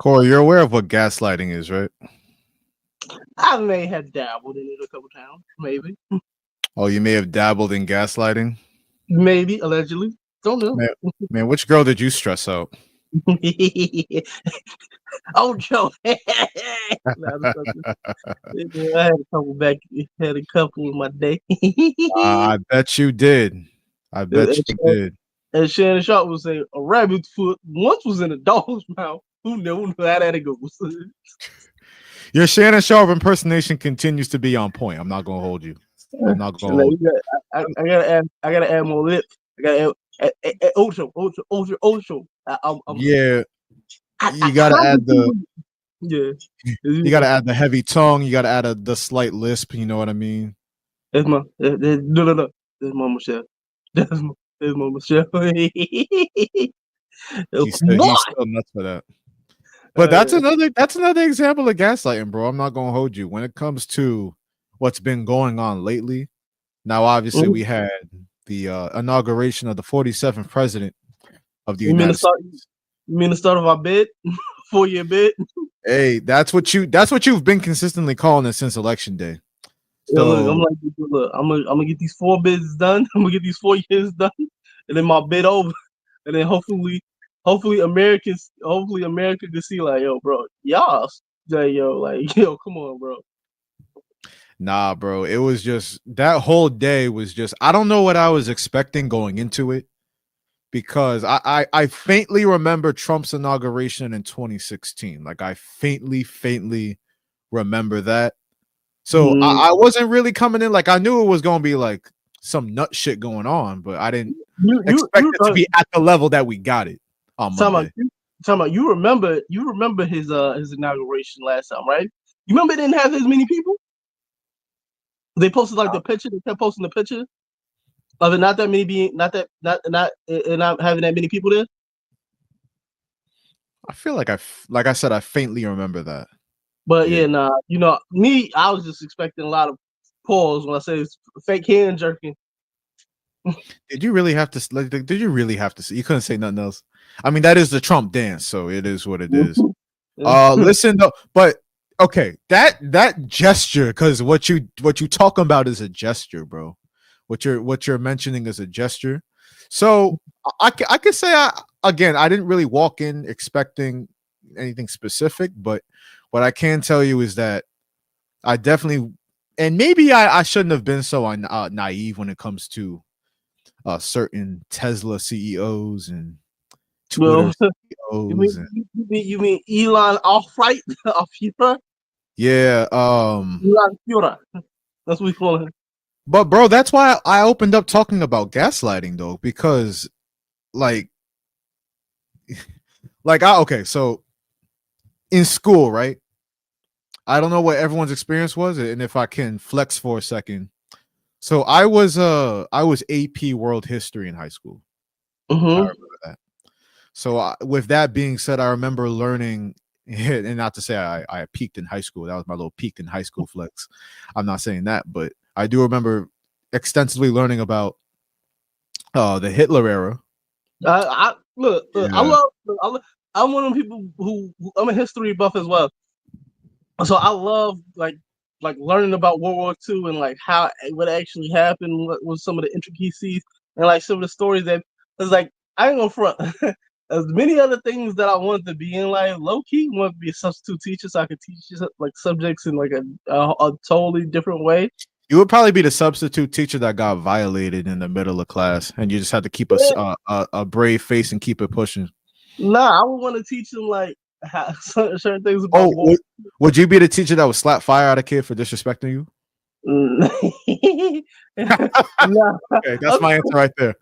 Kory, you're aware of what gaslighting is, right? I may have dabbled in it a couple times, maybe. Oh, you may have dabbled in gaslighting. Maybe, allegedly. Don't know. Man, which girl did you stress out? Oh, Joe. I had a couple back. Had a couple in my day. I bet you did. I bet you did. And Shannon Sharp would say, "A rabbit's foot once was in a dog's mouth. Who knew how that goes?" Your Shannon Sharp impersonation continues to be on point. I'm not gonna hold you. I'm not gonna hold you. I gotta add more lip. I gotta add Ocho. Yeah, you gotta add the you gotta add the heavy tongue. You gotta add the slight lisp. You know what I mean? That's my no. That's my Michelle. That's my Michelle. He's still nuts for that. But that's another example of gaslighting, bro. I'm not gonna hold you. When it comes to what's been going on lately, now obviously we had the inauguration of the 47th president of the United States. You mean the start of our bid? 4-year bid? Hey, that's what you've been consistently calling it since election day. So yeah, look, I'm gonna get these 4 bids done. I'm gonna get these 4 years done, and then my bid over, and then hopefully America can see like, yo, bro, y'all, come on, bro. Nah, bro, it was just that whole day was just I don't know what I was expecting going into it because I faintly remember Trump's inauguration in 2016. Like I faintly remember that. So I wasn't really coming in like I knew it was going to be like some nut shit going on, but I didn't expect it to be at the level that we got it on Monday. You remember his inauguration last time, right? You remember it didn't have as many people? They posted like the picture. They kept posting the picture of it not that many being not having that many people there. I feel like I said I faintly remember that. But yeah, nah, me, I was just expecting a lot of pause when I say it's fake hand jerking. Did you really have to? Did you really have to? You couldn't say nothing else. I mean, that is the Trump dance, so it is what it is. Listen though, but okay, that gesture, because what you talking about is a gesture, bro. What you're mentioning is a gesture. So I could say I didn't really walk in expecting anything specific, but what I can tell you is that I definitely, and maybe I shouldn't have been so naive when it comes to certain Tesla CEOs and Twitter CEOs. You mean Elon off-right? Yeah. Elon Fiora. That's what we call him. But bro, that's why I opened up talking about gaslighting though, because like okay, so in school, right? I don't know what everyone's experience was, and if I can flex for a second. So I was AP World History in high school. I remember that. So with that being said, I remember learning, and not to say I peaked in high school. That was my little peaked in high school flex. I'm not saying that, but I do remember extensively learning about the Hitler era. I'm one of the people who I'm a history buff as well. So I love like learning about World War II and like how what actually happened, what was some of the intricacies, and like some of the stories that was like I ain't gonna front. As many other things that I wanted to be in life, low key wanted to be a substitute teacher so I could teach like subjects in like a totally different way. You would probably be the substitute teacher that got violated in the middle of class, and you just had to keep a brave face and keep it pushing. Nah, I would want to teach them like how, certain things about. Would you be the teacher that would slap fire at a kid for disrespecting you? Nah. Okay, that's my answer right there.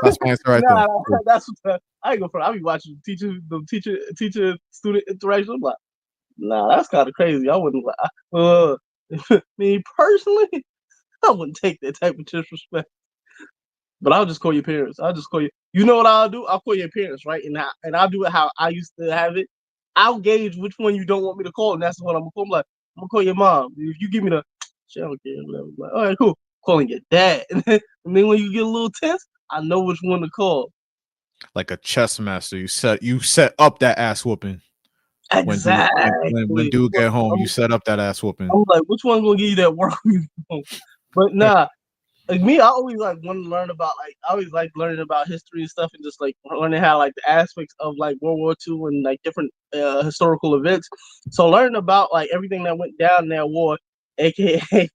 That's my answer right there. That's what I ain't go for. I be watching teacher student interaction. I'm like, nah, that's kind of crazy. I wouldn't. Me personally, I wouldn't take that type of disrespect. But I'll just call your parents. I'll just call you. You know what I'll do? I'll call your parents, right? And I'll do it how I used to have it. I'll gauge which one you don't want me to call, and that's what I'm gonna call. I'm like, I'm gonna call your mom. If you give me the, she don't care, whatever. I'm like, all right, cool. Calling your dad, and then when you get a little tense, I know which one to call. like a chess master. You set up that ass whooping when Exactly. dude get home. You set up that ass whooping. I'm like, which one's gonna give you that work? But nah, like me, I always like want to learn about like I always like learning about history and stuff, and just like learning how like the aspects of like World War II and like different historical events. So learning about like everything that went down in that war, aka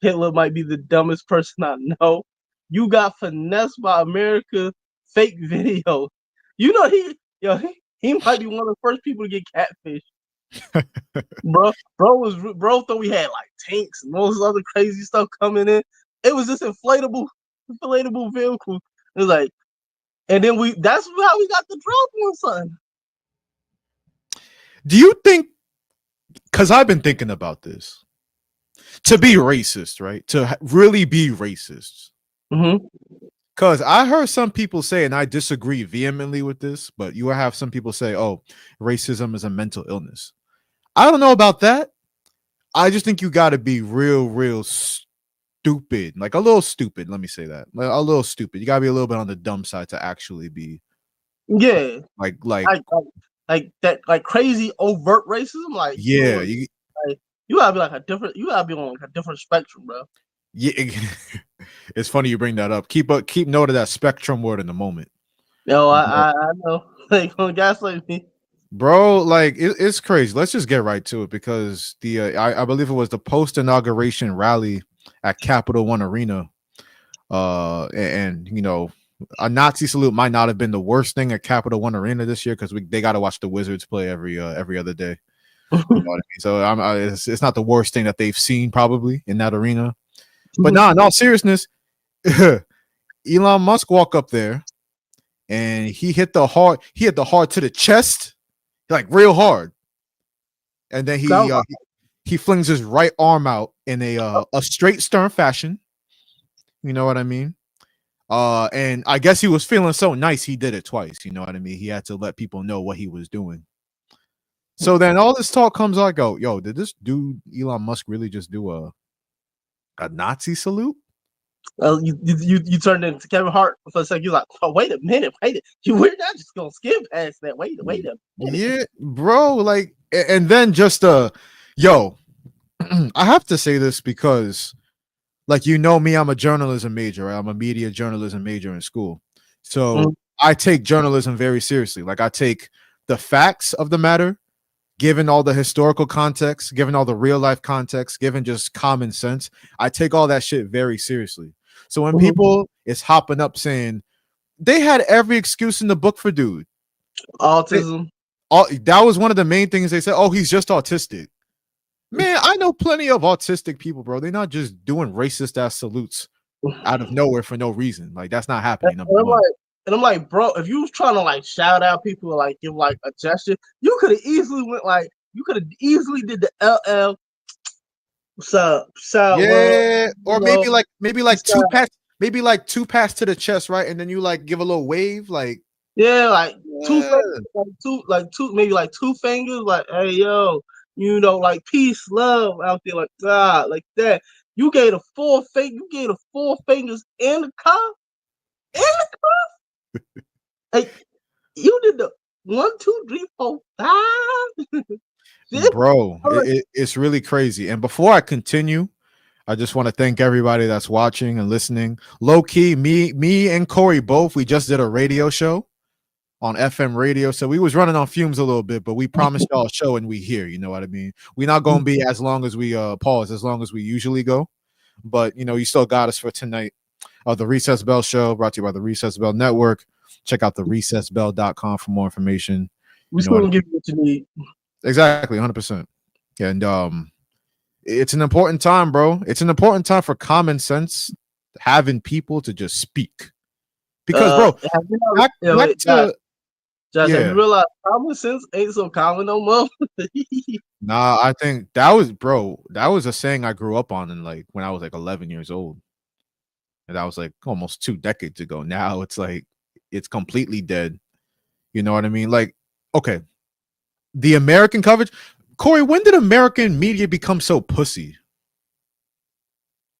Hitler might be the dumbest person I know. You got finessed by America fake video. You know he might be one of the first people to get catfish. Bro thought we had like tanks and all this other crazy stuff coming in. It was just inflatable vehicles. It was like, and then that's how we got the drop one, son. Do you think? Because I've been thinking about this. To be racist, right? To really be racist. Mm-hmm. Because I heard some people say, and I disagree vehemently with this, but you will have some people say, oh, racism is a mental illness. I don't know about that. I just think you got to be real stupid, like a little stupid. Let me say that, like, a little stupid. You got to be a little bit on the dumb side to actually be, Yeah, like like that, like crazy overt racism. Like yeah, you gotta be like a different. You gotta be on like a different spectrum, bro. yeah. It's funny you bring that up. Keep note of that spectrum word in the moment. Yo, I know. Like on gaslight me. Bro, like it's crazy. Let's just get right to it because I believe it was the post inauguration rally at Capital One Arena. And you know, a Nazi salute might not have been the worst thing at Capital One Arena this year because they got to watch the Wizards play every other day. You know what I mean? So it's not the worst thing that they've seen probably in that arena. But nah, in all seriousness, Elon Musk walk up there and he hit the hard to the chest, like real hard, and then he flings his right arm out in a straight stern fashion. You know what I mean? And I guess he was feeling so nice he did it twice. You know what I mean? He had to let people know what he was doing. So then all this talk comes out. I go, yo, did this dude Elon Musk really just do a Nazi salute? You turned into Kevin Hart for a second. You're like, oh, wait a minute, we're not just gonna skip past that. Wait a minute. Yeah, bro. Like, and then just yo, I have to say this because, like, you know me, I'm a journalism major. Right? I'm a media journalism major in school, so I take journalism very seriously. Like, I take the facts of the matter, given all the historical context, given all the real life context, given just common sense. I take all that shit very seriously. So when people is hopping up saying they had every excuse in the book for dude autism, that was one of the main things they said. Oh, he's just autistic. Man, I know plenty of autistic people, bro. They're not just doing racist ass salutes out of nowhere for no reason. Like, that's not happening. Number one. And I'm like, bro, if you was trying to like shout out people or like give like a gesture, you could have easily went like you could have easily did the LL. So yeah, or maybe like two pass to the chest, right? And then you like give a little wave, like like two fingers, maybe like two fingers, like hey yo, you know, like peace, love out there, like God, like that. You gave a four fingers in the car, Like you did the 1, 2, 3, 4, 5. bro. It's really crazy. And before I continue, I just want to thank everybody that's watching and listening. Low key, me and Kory both. We just did a radio show on FM radio, so we was running on fumes a little bit, but we promised y'all a show and we here. You know what I mean? We're not going to be as long as we pause, as long as we usually go, but you know, you still got us for tonight. The Recess Bell Show, brought to you by the Recess Bell Network. Check out the recessbell.com for more information. We still gonna give you what you need. Exactly, 100%. And it's an important time, bro. It's an important time for common sense, having people to just speak. Because, bro, Josh, have you realized common sense ain't so common no more? Nah, I think that was a saying I grew up on like when I was like 11 years old. And that was like almost 2 decades ago. Now it's like it's completely dead. You know what I mean? Like, okay, the American coverage. Kory, when did American media become so pussy?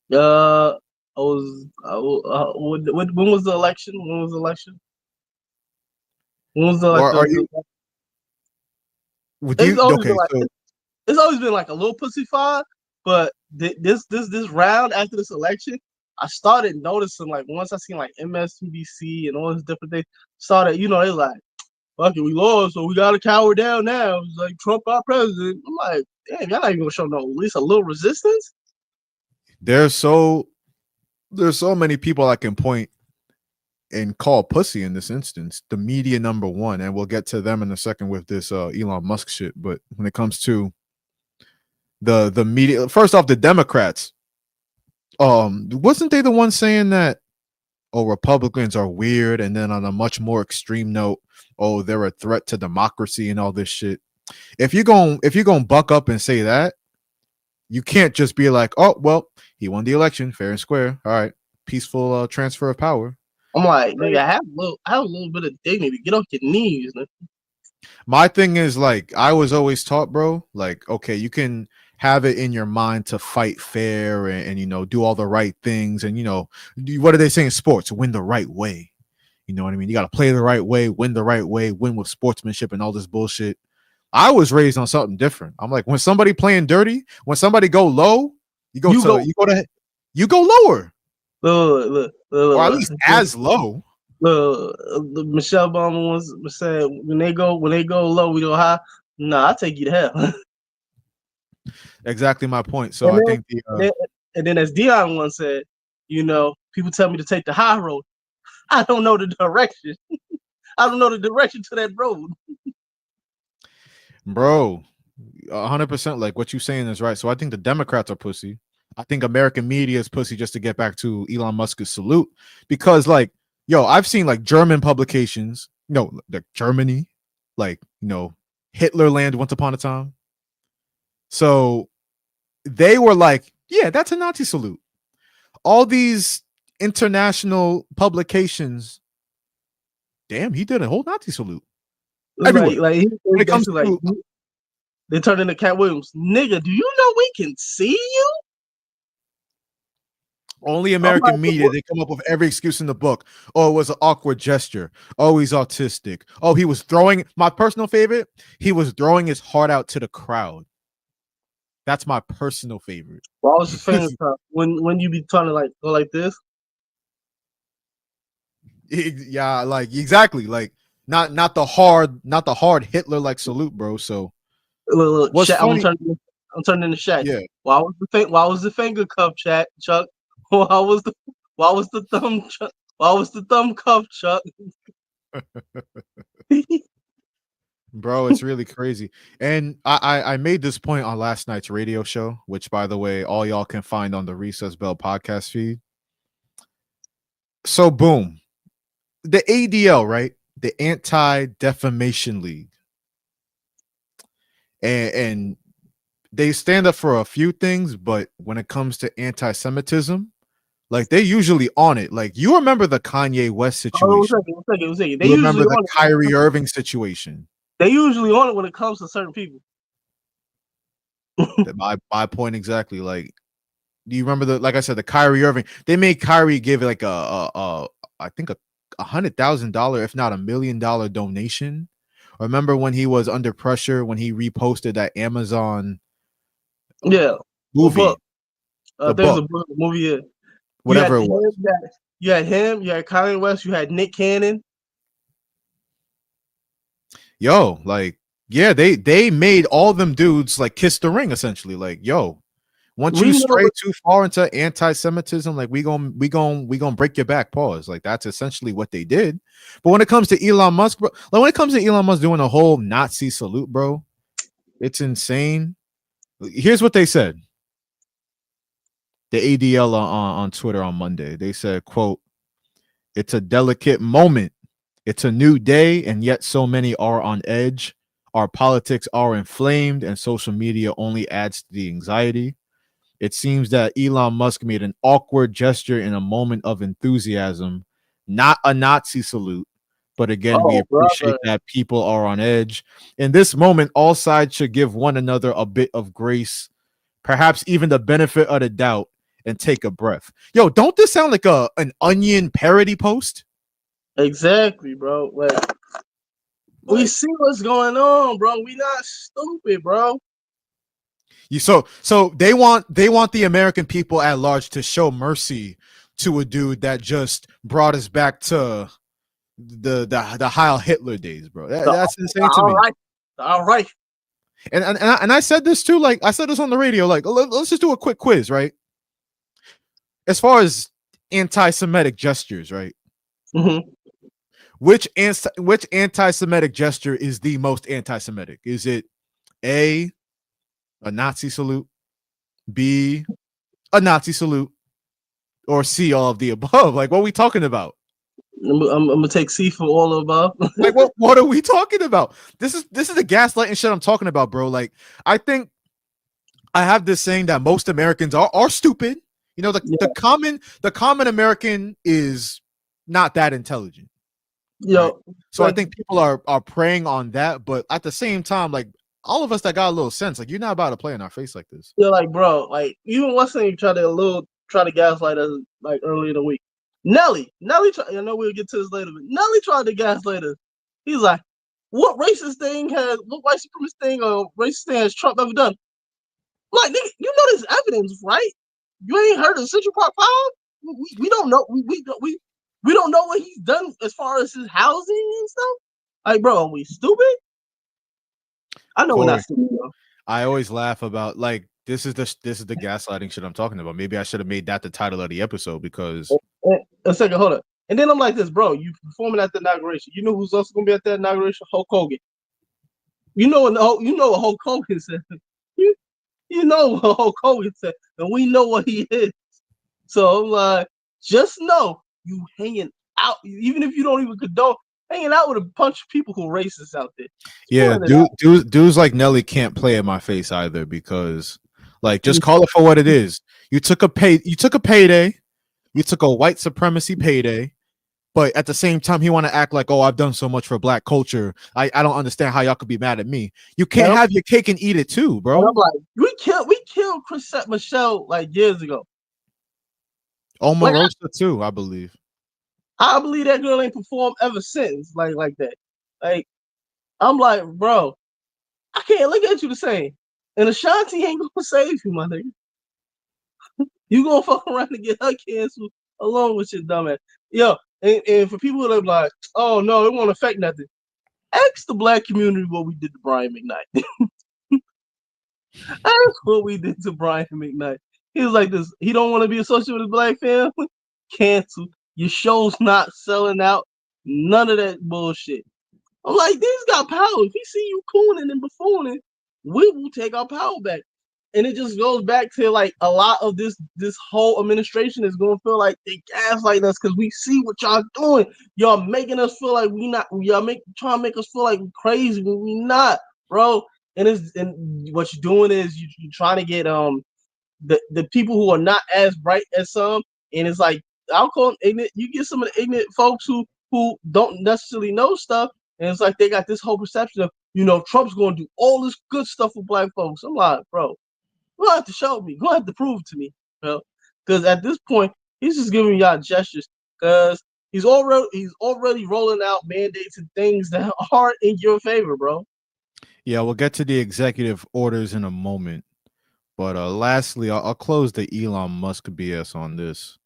When was the election? When was the like Or are you? Would you? Okay, so it's always been like a little pussy fight, but this round after this election, I started noticing like once I seen like MSNBC and all these different things started, you know, they like, fuck it, we lost, so we gotta cower down now. It's like Trump our president. I'm like, damn, y'all not even gonna show no at least a little resistance. there's so many people I can point and call pussy in this instance. The media number one, and we'll get to them in a second with this Elon Musk shit. But when it comes to the media, first off, the Democrats, wasn't they the one saying that, oh, Republicans are weird, and then on a much more extreme note, oh, they're a threat to democracy and all this shit. If you're gonna buck up and say that, you can't just be like, oh, well, he won the election fair and square. All right, peaceful transfer of power. I'm like, nigga, have a little bit of dignity. Get off your knees. Nigga. My thing is, like, I was always taught, bro, like, okay, you can have it in your mind to fight fair and you know, do all the right things. And, you know, what do they say in sports? Win the right way. You know what I mean? You got to play the right way, win the right way, win with sportsmanship and all this bullshit. I was raised on something different. I'm like, when somebody playing dirty, when somebody go low, you go lower. Look, or at least as low. Michelle Obama once said, when they go low, we go high. Nah, I'll take you to hell. Exactly my point. So I think and then as Dion once said, you know, people tell me to take the high road. I don't know the direction. I don't know the direction to that road. Bro, 100%. Like what you're saying is right. So I think the Democrats are pussy. I think American media is pussy, just to get back to Elon Musk's salute. Because, like, yo, I've seen like German publications, like Germany, like, Hitler land once upon a time. So they were like, yeah, that's a Nazi salute. All these international publications, damn, he did a whole Nazi salute. Like they turned into Cat Williams. Nigga, do you know we can see you? Only American media, they come up with every excuse in the book. Oh, it was an awkward gesture. Oh, he's autistic. Oh, he was throwing, my personal favorite, he was throwing his heart out to the crowd. That's my personal favorite. Why was your finger tough? When you be trying to like go like this? Yeah, like exactly. Like not the hard Hitler like salute, bro. So look, what's funny? I'm turning into Shaq. Yeah. Why was the finger cup, Chuck? Why was the thumb Chuck? Why was the thumb cup, Chuck? Bro, it's really crazy. And I made this point on last night's radio show, which, by the way, all y'all can find on the Recess Bell podcast feed. So boom, the ADL, right? The Anti-Defamation League. And they stand up for a few things, but when it comes to anti-Semitism, like they usually on it. Like you remember the Kanye West situation. They you remember the Kyrie Irving situation. They usually on it when it comes to certain people. my point exactly. Like, do you remember like I said, the Kyrie Irving? They made Kyrie give like I think $100,000, if not $1 million donation. Remember when he was under pressure when he reposted that Amazon movie? There's a book, movie. Yeah. Whatever it was. You had him. You had Kanye West. You had Nick Cannon. Yo, like, yeah, they made all them dudes like kiss the ring essentially. Like, yo, once you stray too far into anti-Semitism, like we gonna break your back. Pause. Like that's essentially what they did. But when it comes to Elon Musk, bro, like when it comes to Elon Musk doing a whole Nazi salute, bro, it's insane. Here's what they said. The ADL on Twitter on Monday, they said, quote, "It's a delicate moment. It's a new day, and yet so many are on edge. Our politics are inflamed, and social media only adds to the anxiety. It seems that Elon Musk made an awkward gesture in a moment of enthusiasm, not a Nazi salute. But again, we appreciate that people are on edge. In this moment, all sides should give one another a bit of grace, perhaps even the benefit of the doubt, and take a breath." Yo, don't this sound like an Onion parody post? Exactly, bro. Like We see what's going on, bro. We not stupid, bro. So they want the American people at large to show mercy to a dude that just brought us back to the Heil Hitler days, bro. That's insane to me. All right. And I said this too. Like I said this on the radio. Like let's just do a quick quiz, right? As far as anti-Semitic gestures, right? Mm-hmm. Which anti-Semitic gesture is the most anti-Semitic? Is it A, a Nazi salute, B, a Nazi salute, or C, all of the above? Like, what are we talking about? I'm gonna take C for all of above. Like, what are we talking about? This is the gaslighting shit I'm talking about, bro. Like, I think I have this saying that most Americans are stupid. You know, the common American is not that intelligent. Yo, right? So I think people are preying on that, but at the same time, like all of us that got a little sense, like you're not about to play in our face like this. Yeah, like bro, like even one thing try to gaslight us like earlier in the week. Nelly, I know we'll get to this later, but Nelly tried to gaslight us. He's like, what white supremacist thing or racist thing has Trump ever done? Like, nigga, you know there's evidence, right? You ain't heard of Central Park Five? We don't know. We don't know what he's done as far as his housing and stuff. Like, bro, are we stupid? I know Kory, we're not stupid, bro. I always laugh about like this is the gaslighting shit I'm talking about. Maybe I should have made that the title of the episode because a second, hold up. And then I'm like this, bro. You performing at the inauguration. You know who's also gonna be at that inauguration? Hulk Hogan. You know what Hulk Hogan said. You know what Hulk Hogan said, and we know what he is. So I'm like, just know you hanging out, even if you don't even condone hanging out with a bunch of people who are racist out there. yeah, dudes like Nelly can't play in my face either because like just call it for what it is. You took a payday, you took a white supremacy payday, but at the same time he want to act like, oh, I've done so much for black culture. I don't understand how y'all could be mad at me. You can't have your cake and eat it too, bro. And I'm like, we killed Chrisette Michelle like years ago. Omarosa too, I believe. I believe that girl ain't performed ever since, like that. Like, I'm like, bro, I can't look at you the same. And Ashanti ain't gonna save you, my nigga. You gonna fuck around and get her canceled along with your dumb ass. Yo, and for people that are like, oh no, it won't affect nothing. Ask the black community what we did to Brian McKnight. Ask what we did to Brian McKnight. He was like this. He don't want to be associated with his black family. Cancel. Your show's not selling out. None of that bullshit. I'm like, these got power. If he see you cooning and buffooning, we will take our power back. And it just goes back to like a lot of this whole administration is gonna feel like they gaslighting us because we see what y'all doing. Y'all making us feel like we not. Trying to make us feel like we crazy when we not, bro. And what you're doing is you're trying to get the people who are not as bright as some, and it's like I'll call them ignorant. You get some of the ignorant folks who don't necessarily know stuff, and it's like they got this whole perception of Trump's going to do all this good stuff with black folks. I'm like, bro, you have to show me. You have to prove it to me, bro. Because at this point, he's just giving y'all gestures. Because he's already rolling out mandates and things that aren't in your favor, bro. Yeah, we'll get to the executive orders in a moment. But lastly, I'll close the Elon Musk BS on this.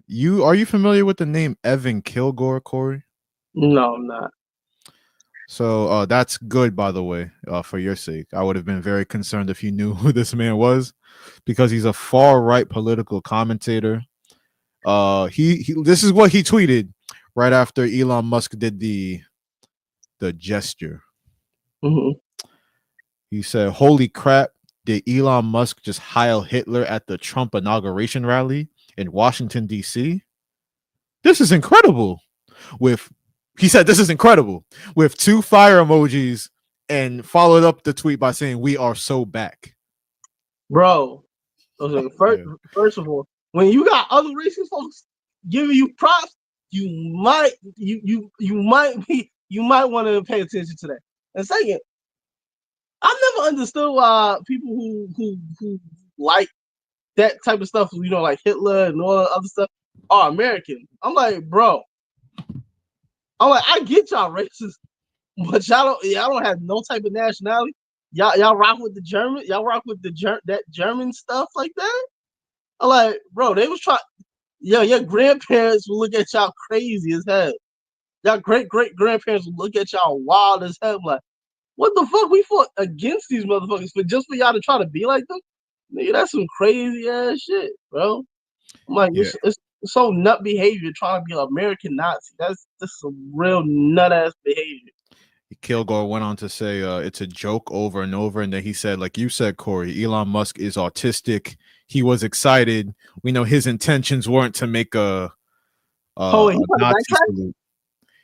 Are you familiar with the name Evan Kilgore, Kory? No, I'm not. So that's good, by the way, for your sake. I would have been very concerned if you knew who this man was, because he's a far right political commentator. This is what he tweeted right after Elon Musk did the gesture. Mm-hmm. He said, "Holy crap! Did Elon Musk just Heil Hitler at the Trump inauguration rally in Washington, D.C.? This is incredible." He said, "This is incredible," with 2 fire emojis, and followed up the tweet by saying, "We are so back." Bro, okay, first of all, when you got other racist folks giving you props, you might want to pay attention to that. And second, I've never understood why people who like that type of stuff, like Hitler and all that other stuff, are American. I'm like, bro. I'm like, I get y'all racist, but y'all don't have no type of nationality. Y'all rock with the German. Y'all rock with that German stuff like that. I'm like, bro, they was trying. Yo, your grandparents will look at y'all crazy as hell. Y'all great grandparents will look at y'all wild as hell. Like, what the fuck? We fought against these motherfuckers for just for y'all to try to be like them? Nigga, that's some crazy ass shit, bro. I'm like, Yeah. it's so nut behavior trying to be an American Nazi. That's some real nut ass behavior. Kilgore went on to say it's a joke over and over, and then he said, like you said, Kory, Elon Musk is autistic. He was excited. We know his intentions weren't to make Oh, he Nazi backtrack? salute.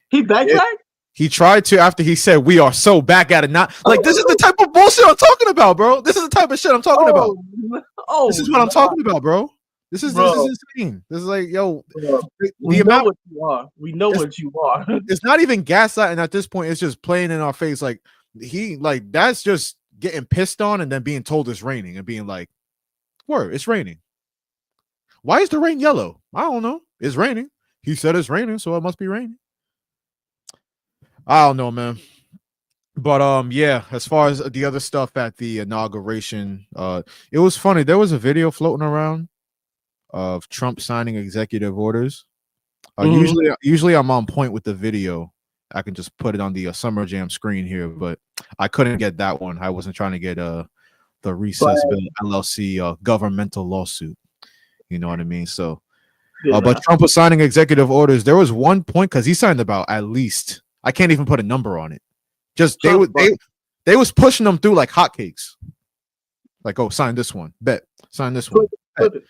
He backtrack? He tried to after he said we are so back at it. Not like this is the type of bullshit I'm talking about, bro. This is the type of shit I'm talking about. This is what I'm talking about, bro. This is insane. This is like, yo, we know what you are. We know what you are. It's not even gaslighting at this point. It's just playing in our face. Like that's just getting pissed on and then being told it's raining and being like, word, it's raining. Why is the rain yellow? I don't know. It's raining. He said it's raining, so it must be raining. I don't know, man. But yeah, as far as the other stuff at the inauguration, it was funny. There was a video floating around of Trump signing executive orders. Usually I'm on point with the video. I can just put it on the Summer Jam screen here, but I couldn't get that one. I wasn't trying to get the Recess Bill LLC governmental lawsuit. You know what I mean? So, but Trump was signing executive orders. There was one point because he signed about at least, I can't even put a number on it. Just they was pushing them through like hotcakes. Like, oh, sign this one. Bet. Sign this one. Flip it.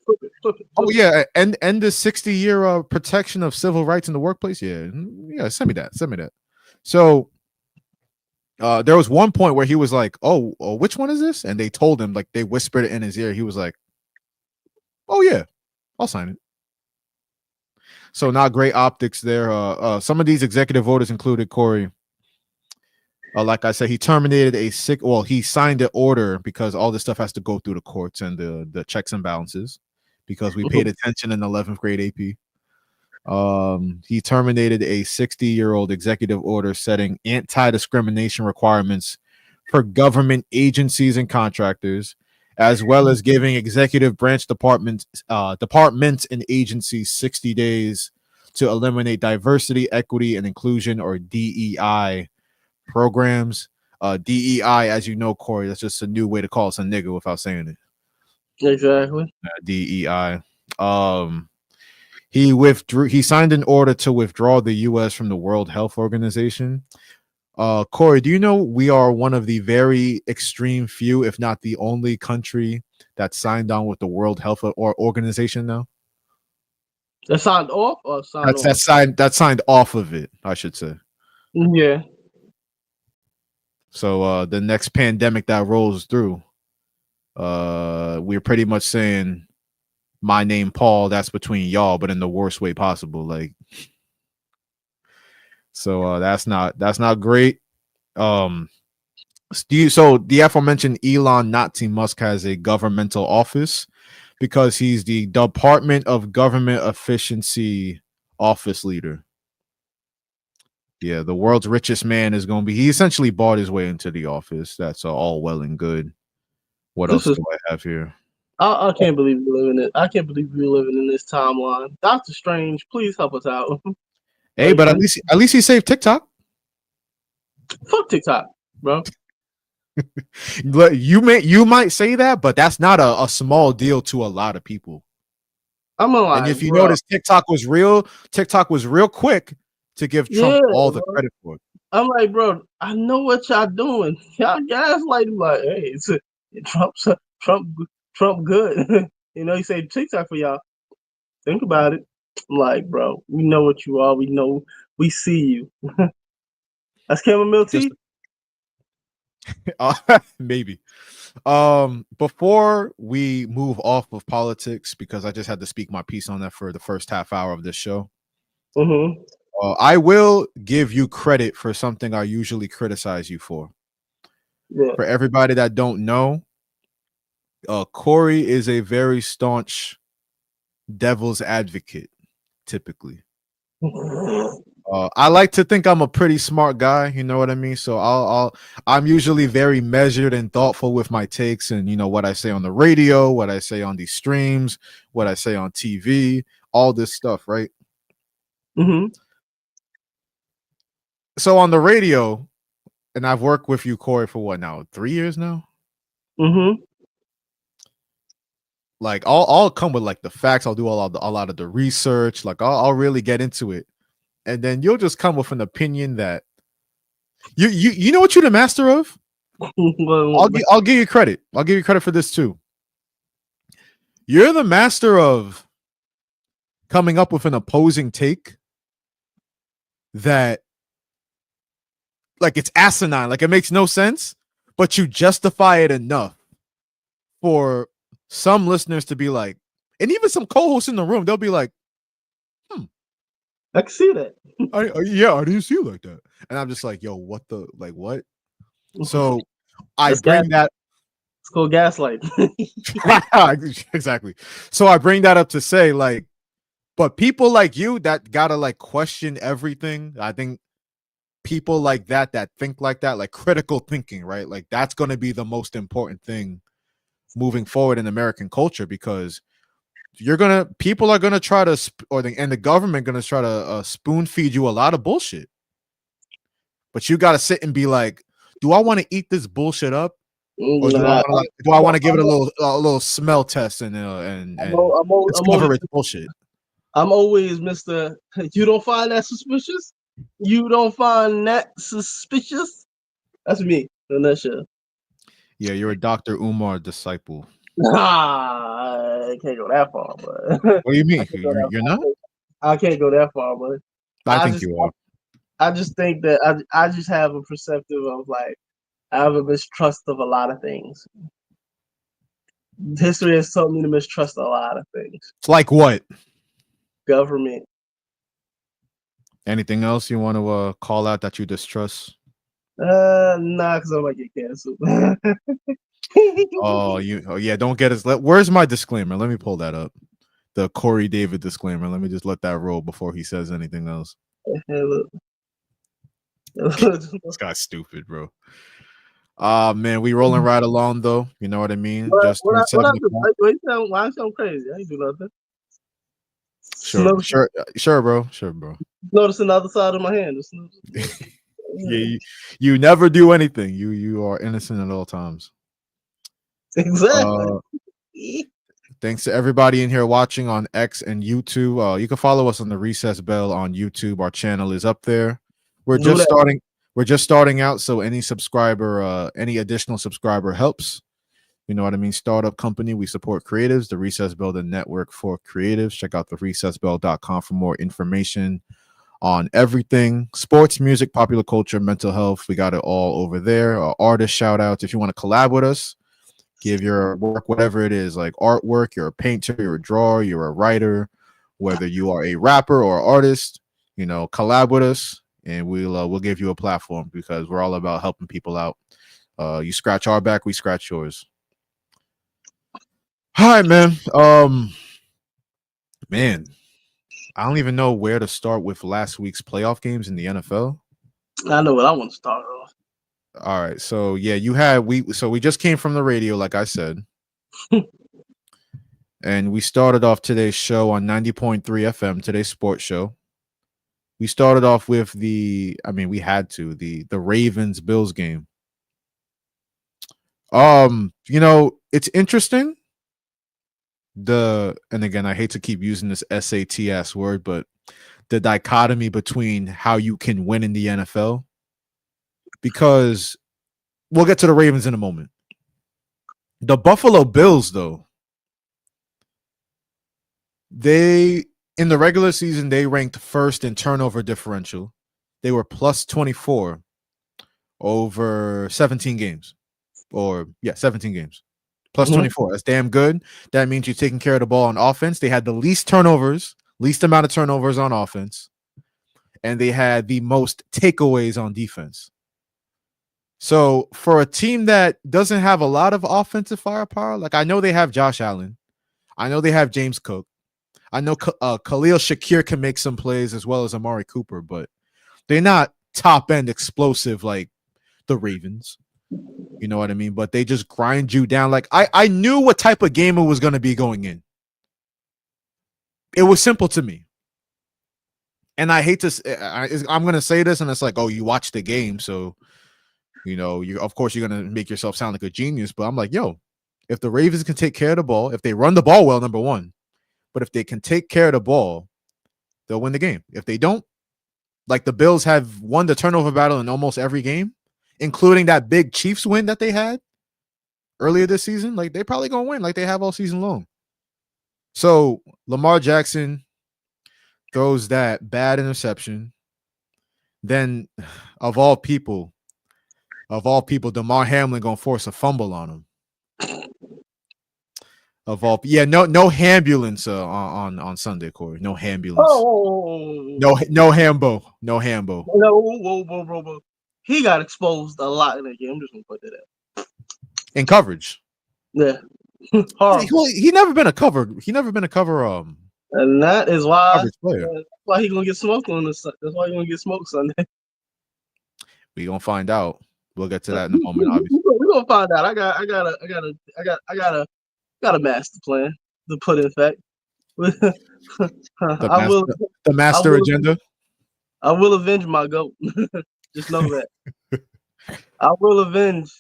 Oh yeah, and the 60-year protection of civil rights in the workplace. Yeah, send me that. So there was one point where he was like, oh, which one is this? And they told him, like, they whispered it in his ear. He was like, oh yeah, I'll sign it. So not great optics there. Some of these executive orders included, Kory, like I said, he terminated he signed the order because all this stuff has to go through the courts and the checks and balances because we paid attention in 11th grade AP. He terminated a 60-year-old executive order setting anti-discrimination requirements for government agencies and contractors, as well as giving executive branch departments and agencies 60 days to eliminate diversity, equity, and inclusion, or DEI programs. DEI, as you know, Kory, that's just a new way to call us a nigga without saying it. Exactly. DEI. He signed an order to withdraw the U.S. from the World Health Organization. Kory, do you know we are one of the very extreme few, if not the only country that signed on with the World Health Organization now? That signed off or signed on? That signed off of it, I should say. Yeah. So the next pandemic that rolls through, we're pretty much saying, my name Paul, that's between y'all, but in the worst way possible. Like, so that's not great. So the aforementioned Elon Nazi Musk has a governmental office because he's the Department of Government Efficiency office leader. Yeah, the world's richest man is going to be. He essentially bought his way into the office. That's all well and good. What else do I have here? I can't believe we're living it. I can't believe we're living in this timeline. Doctor Strange, please help us out. Hey, but at least he saved TikTok. Fuck TikTok, bro. You might say that, but that's not a small deal to a lot of people. And if you notice, TikTok was real quick to give Trump all the credit for it. I'm like, bro, I know what y'all doing. Y'all gaslighting like, hey, it's Trump good. You know, he said TikTok for y'all. Think about it. I'm like, bro, we know what you are. We know, we see you. That's chamomile tea. Maybe. Before we move off of politics, because I just had to speak my piece on that for the first half hour of this show. I will give you credit for something I usually criticize you for. Yeah. For everybody that don't know, Kory is a very staunch devil's advocate, typically. I like to think I'm a pretty smart guy, you know what I mean? So I'm usually very measured and thoughtful with my takes and what I say on the radio, what I say on these streams, what I say on TV, all this stuff, right? Mm-hmm. So on the radio, and I've worked with you, Kory, for what now? 3 years now? Mm-hmm. Like I'll come with like the facts. I'll do a lot of the research. Like I'll really get into it, and then you'll just come with an opinion that you know what you're the master of. I'll give you credit. I'll give you credit for this too. You're the master of coming up with an opposing take that, like, it's asinine, like it makes no sense, but you justify it enough for some listeners to be like, and even some co-hosts in the room, they'll be like, I can see that. I didn't see it like that. And I'm just like, yo, what the, like, what? So I bring that. It's called gaslight. Exactly. So I bring that up to say, like, but people like you that gotta like question everything. I think people like that think like that, like critical thinking, right? Like that's going to be the most important thing moving forward in American culture, because people are gonna try to and the government gonna try to spoon feed you a lot of bullshit, but you got to sit and be like, do I want to eat this bullshit up, or do I want to give it a little smell test and discover it's bullshit? I'm always Mr. You don't find that suspicious? You don't find that suspicious? That's me in a nutshell. Yeah, you're a Dr. Umar disciple. I can't go that far, but what do you mean? You're not? I can't go that far, but I think you are. I just think that I just have a perceptive of, like, I have a mistrust of a lot of things. History has taught me to mistrust a lot of things. Like what? Government. Anything else you want to call out that you distrust? Nah, because I might get canceled. Oh yeah, don't get us. Where's my disclaimer? Let me pull that up. The Kory David disclaimer. Let me just let that roll before he says anything else. This guy's stupid, bro. Man, we rolling right along though. You know what I mean? Why I sound crazy? I ain't do nothing. Sure, bro. Noticing the other side of my hand. Yeah, you never do anything. You are innocent at all times. Exactly. Thanks to everybody in here watching on X and YouTube. You can follow us on the Recess Bell on YouTube. Our channel is up there. We're just starting out, so any additional subscriber helps. You know what I mean? Startup company. We support creatives. The Recess Bell, the network for creatives. Check out the recessbell.com for more information on everything: sports, music, popular culture, mental health. We got it all over there. Artist shout outs. If you want to collab with us, give your work, whatever it is, like artwork, you're a painter, you're a drawer, you're a writer, whether you are a rapper or artist, collab with us and we'll give you a platform, because we're all about helping people out. You scratch our back, we scratch yours. All right, man. Man, I don't even know where to start with last week's playoff games in the NFL. I know what I want to start off. All right, so yeah, we just came from the radio, like I said. And we started off today's show on 90.3 FM, today's sports show. We started off with the Ravens Bills game. It's interesting. And again, I hate to keep using this SAT word, but the dichotomy between how you can win in the NFL, because we'll get to the Ravens in a moment. The Buffalo Bills, though, in the regular season, they ranked first in turnover differential. They were plus 24 over 17 games. 17 games. Plus 24. That's damn good. That means you're taking care of the ball on offense. They had the least amount of turnovers on offense. And they had the most takeaways on defense. So for a team that doesn't have a lot of offensive firepower, like, I know they have Josh Allen. I know they have James Cook. I know Khalil Shakir can make some plays as well as Amari Cooper, but they're not top end explosive like the Ravens. You know what I mean? But they just grind you down. Like I knew what type of game it was going to be going in. It was simple to me. And I hate to, I'm going to say this, and it's like, oh, you watch the game, so of course you're going to make yourself sound like a genius. But I'm like, yo, if the Ravens can take care of the ball, if they run the ball well, number one, but if they can take care of the ball, they'll win the game. If they don't, like the Bills have won the turnover battle in almost every game, including that big Chiefs win that they had earlier this season. Like they're probably going to win like they have all season long. So Lamar Jackson throws that bad interception. Then of all people, DeMar Hamlin going to force a fumble on him. No ambulance on Sunday, Kory. No ambulance. No Hambo. Whoa. He got exposed a lot in that game. I'm just gonna put that out. In coverage. Yeah. He never been a cover. And that is why player. That's why he gonna get smoked on this. That's why he gonna get smoked Sunday. We gonna find out. We'll get to that in a moment. Obviously, we're gonna find out. I got a master plan to put in effect. The master agenda. I will avenge my goat. Just know that. I will avenge.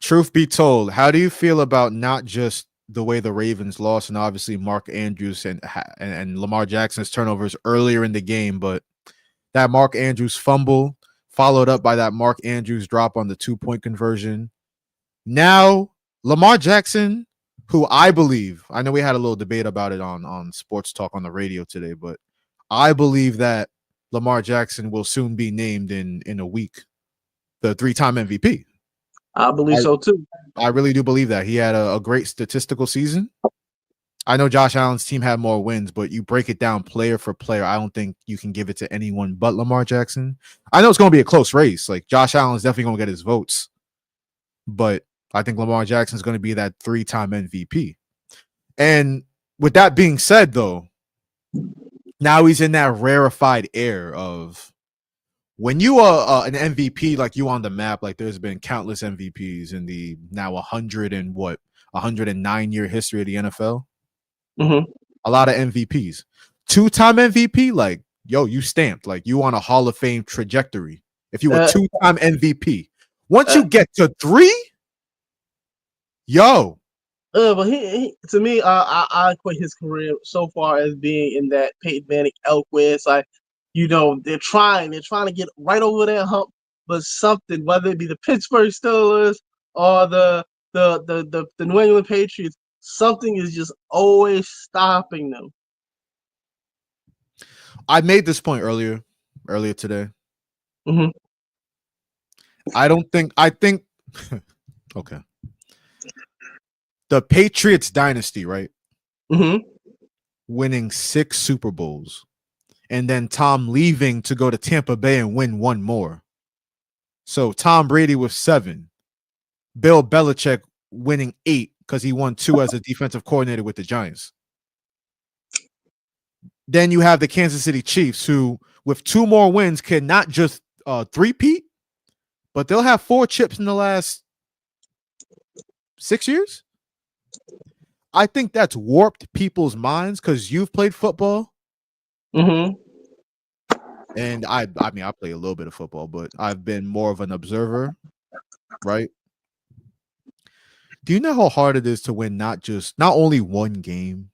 Truth be told, how do you feel about not just the way the Ravens lost, and obviously Mark Andrews and Lamar Jackson's turnovers earlier in the game, but that Mark Andrews fumble followed up by that Mark Andrews drop on the 2-point conversion? Now Lamar Jackson, who I know we had a little debate about it on Sports Talk on the radio today, but I believe that Lamar Jackson will soon be named in a week the 3-time MVP. I believe so too. I really do believe that. He had a great statistical season. I know Josh Allen's team had more wins, but you break it down player for player, I don't think you can give it to anyone but Lamar Jackson. I know it's going to be a close race. Like Josh Allen's definitely going to get his votes, but I think Lamar Jackson's going to be that 3-time MVP. And with that being said, though, now he's in that rarefied air of when you are an MVP, like you on the map, like there's been countless MVPs in the now 109-year history of the NFL. Mm-hmm. A lot of MVPs. 2-time MVP, like, yo, you stamped. Like you on a Hall of Fame trajectory. If you were 2-time MVP. Once you get to 3, yo. But he to me, I equate his career so far as being in that Peyton Manning elk where it's like, they're trying to get right over that hump, but something, whether it be the Pittsburgh Steelers or the New England Patriots, something is just always stopping them. I made this point earlier today. Mm-hmm. I think okay. The Patriots dynasty, right? Mm-hmm. Winning 6 Super Bowls. And then Tom leaving to go to Tampa Bay and win 1 more. So Tom Brady with 7. Bill Belichick winning 8 because he won 2 as a defensive coordinator with the Giants. Then you have the Kansas City Chiefs, who with 2 more wins can not just three-peat, but they'll have 4 chips in the last 6 years. I think that's warped people's minds because you've played football. Mm-hmm. And I play a little bit of football, but I've been more of an observer, right? Do you know how hard it is to win not only 1 game,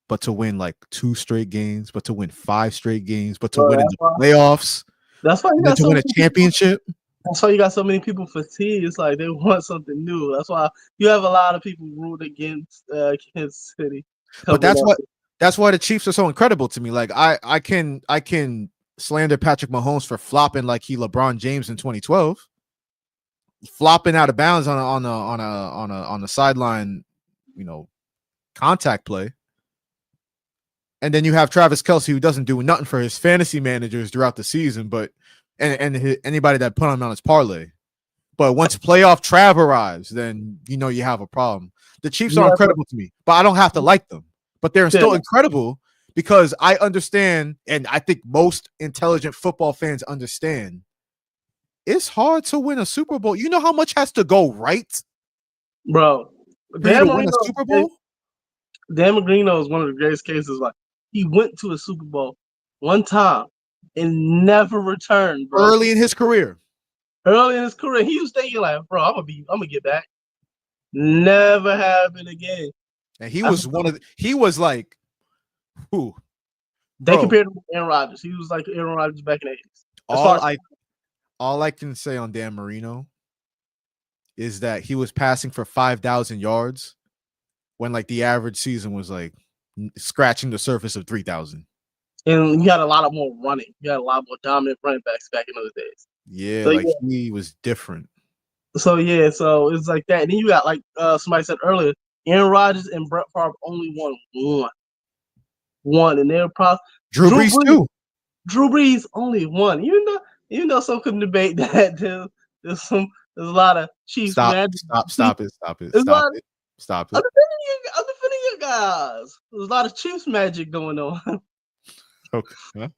but to win like 2 straight games, but to win 5 straight games, but to win in the playoffs? That's why you got to win a championship. That's why you got so many people fatigued. It's like they want something new. That's why you have a lot of people ruled against Kansas City. But that's why the Chiefs are so incredible to me. Like I can slander Patrick Mahomes for flopping like he LeBron James in 2012, flopping out of bounds on a sideline, contact play. And then you have Travis Kelce, who doesn't do nothing for his fantasy managers throughout the season, but anybody that put him on his parlay. But once playoff Trav arrives, then you have a problem. The Chiefs are incredible to me, but I don't have to like them. but they're still incredible because I understand, and I think most intelligent football fans understand. It's hard to win a Super Bowl. You know how much has to go right, bro. for you to win a Super Bowl? Dan Marino is one of the greatest cases. Like, he went to a Super Bowl one time and never returned, bro. Early in his career, he was thinking like, bro, I'm gonna get back. Never happened again. and he was he was like, who? They compared him to Aaron Rodgers. He was like Aaron Rodgers back in the 80s. All I can say on Dan Marino is that he was passing for 5,000 yards when like the average season was like scratching the surface of 3,000. And he had a lot of more running. He had a lot more dominant running backs back in those days. Yeah, so, he was different. So it's like that. And then you got like somebody said earlier, Aaron Rodgers and Brett Favre only won one, and they're probably Drew Brees too. Drew Brees only won, even though some could debate that there's a lot of Chiefs magic. Stop it. I'm defending you guys. There's a lot of Chiefs magic going on. Okay.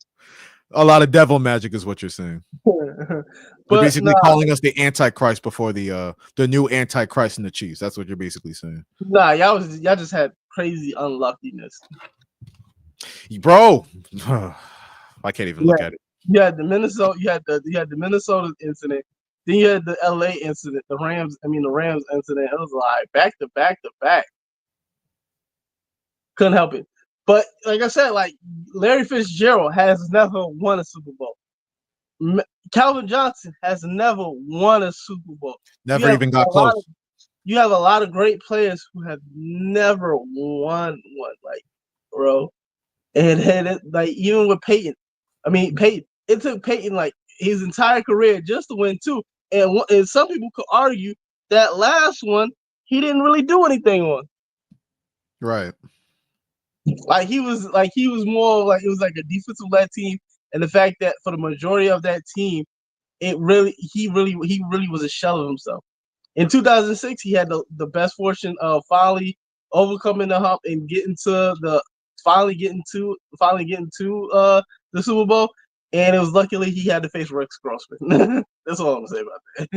A lot of devil magic is what you're saying. You're basically calling us the Antichrist before the new Antichrist in the Chiefs. That's what you're basically saying. Nah, y'all just had crazy unluckiness. Bro, I can't even look at it. You had the Minnesota incident. Then you had the LA incident, the Rams incident. It was like back to back to back. Couldn't help it. But like I said, like Larry Fitzgerald has never won a Super Bowl. Calvin Johnson has never won a Super Bowl. Never even got close. You have a lot of great players who have never won one, like, bro. And like even with Peyton, it took Peyton like his entire career just to win two. And some people could argue that last one he didn't really do anything on. Right. Like he was more like it was like a defensive led team, and the fact that for the majority of that team, he really was a shell of himself. In 2006, he had the best fortune of finally overcoming the hump and finally getting to the Super Bowl, and it was luckily he had to face Rex Grossman. That's all I'm gonna say about that.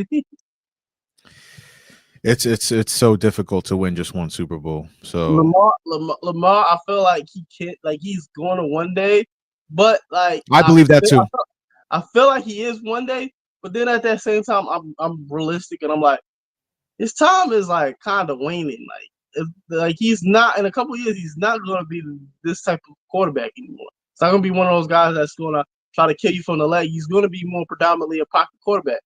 It's so difficult to win just one Super Bowl. So Lamar, I feel like he's going to one day, but like I believe that too. I feel like he is one day, but then at that same time, I'm realistic and I'm like, his time is like kind of waning. Like he's not in a couple of years, he's not going to be this type of quarterback anymore. It's not going to be one of those guys that's going to try to kill you from the leg. He's going to be more predominantly a pocket quarterback.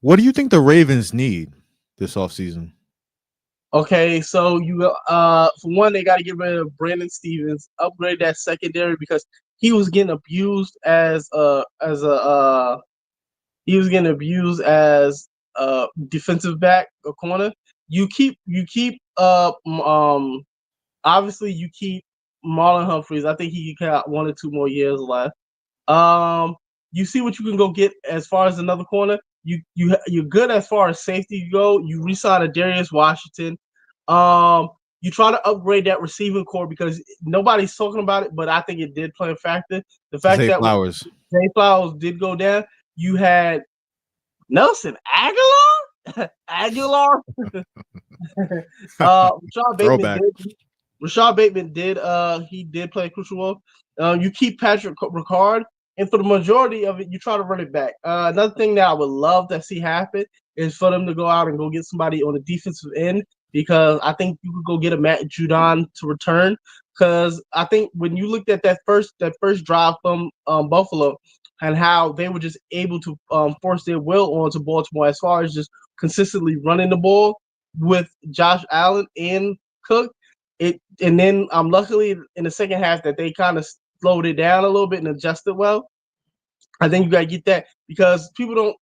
What do you think the Ravens need this offseason? Okay, so for one, they got to get rid of Brandon Stevens, upgrade that secondary because he was getting abused as a defensive back or corner. Obviously you keep Marlon Humphreys. I think he got 1 or 2 more years left. You see what you can go get as far as another corner. You're good as far as safety go. You re-sign a Darius Washington. You try to upgrade that receiving core because nobody's talking about it, but I think it did play a factor. The fact that Zay Flowers did go down. You had Nelson Aguilar. Rashad Bateman did play a crucial role. You keep Patrick Ricard. And for the majority of it, you try to run it back. Another thing that I would love to see happen is for them to go out and go get somebody on the defensive end because I think you could go get a Matt Judon to return. Because I think when you looked at that first drive from Buffalo and how they were just able to force their will onto Baltimore as far as just consistently running the ball with Josh Allen and Cook, and then luckily in the second half that they kind of slowed it down a little bit and adjusted well. I think you got to get that because people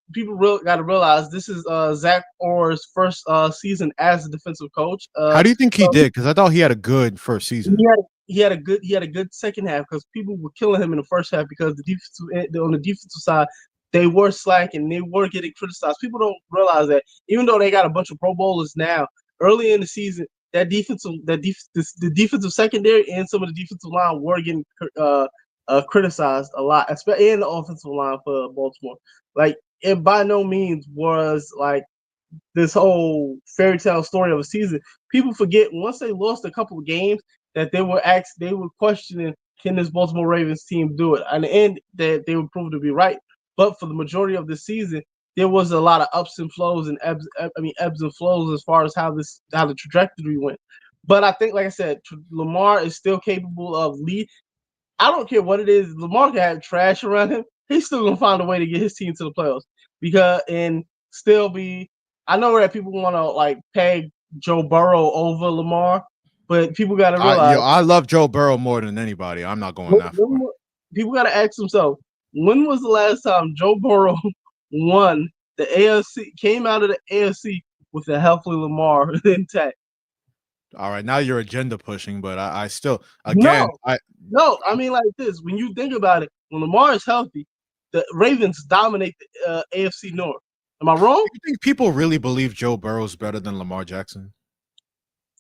got to realize this is Zach Orr's first season as a defensive coach. How do you think he did? Because I thought he had a good first season. He had a good second half because people were killing him in the first half because on the defensive side they were slacking, they were getting criticized. People don't realize that even though they got a bunch of Pro Bowlers now, early in the season the defensive secondary and some of the defensive line were getting criticized a lot, especially in the offensive line for Baltimore. Like it by no means was like this whole fairy tale story of a season. People forget once they lost a couple of games that they were questioning, can this Baltimore Ravens team do it? And in the end, that they were proved to be right. But for the majority of the season, there was a lot of ups and flows and ebbs and flows as far as how the trajectory went. But I think, like I said, Lamar is still capable of lead. I don't care what it is. Lamar can have trash around him. He's still gonna find a way to get his team to the playoffs because and still be. I know that people want to like peg Joe Burrow over Lamar, but people got to realize. I love Joe Burrow more than anybody. I'm not going that far. People got to ask themselves, when was the last time Joe Burrow won the AFC? Came out of the AFC with a healthy Lamar intact. All right, now you're agenda pushing, but I still again no. I mean like this. When you think about it, when Lamar is healthy, the Ravens dominate the AFC North. Am I wrong? Do you think people really believe Joe Burrow's better than Lamar Jackson?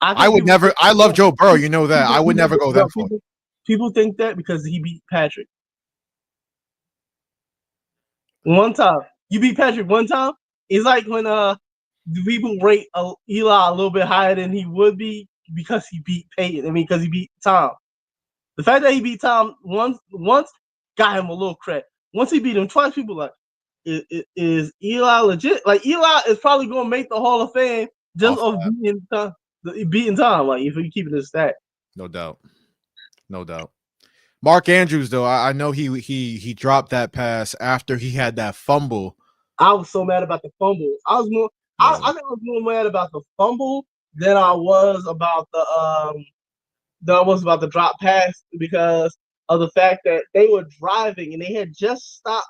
I would never. I love Joe Burrow. You know that. I would never go that far. People think that because he beat Patrick one time. You beat Patrick one time. It's like when people rate Eli a little bit higher than he would be because he beat Peyton. I mean, because he beat Tom. The fact that he beat Tom once got him a little credit. Once he beat him twice, people like, is Eli legit? Like Eli is probably going to make the Hall of Fame just off beating Tom. Like if we keep it in stat. No doubt. Mark Andrews, though, I know he dropped that pass after he had that fumble. I was so mad about the fumble. I think I was more mad about the fumble than I was about the drop pass because of the fact that they were driving and they had just stopped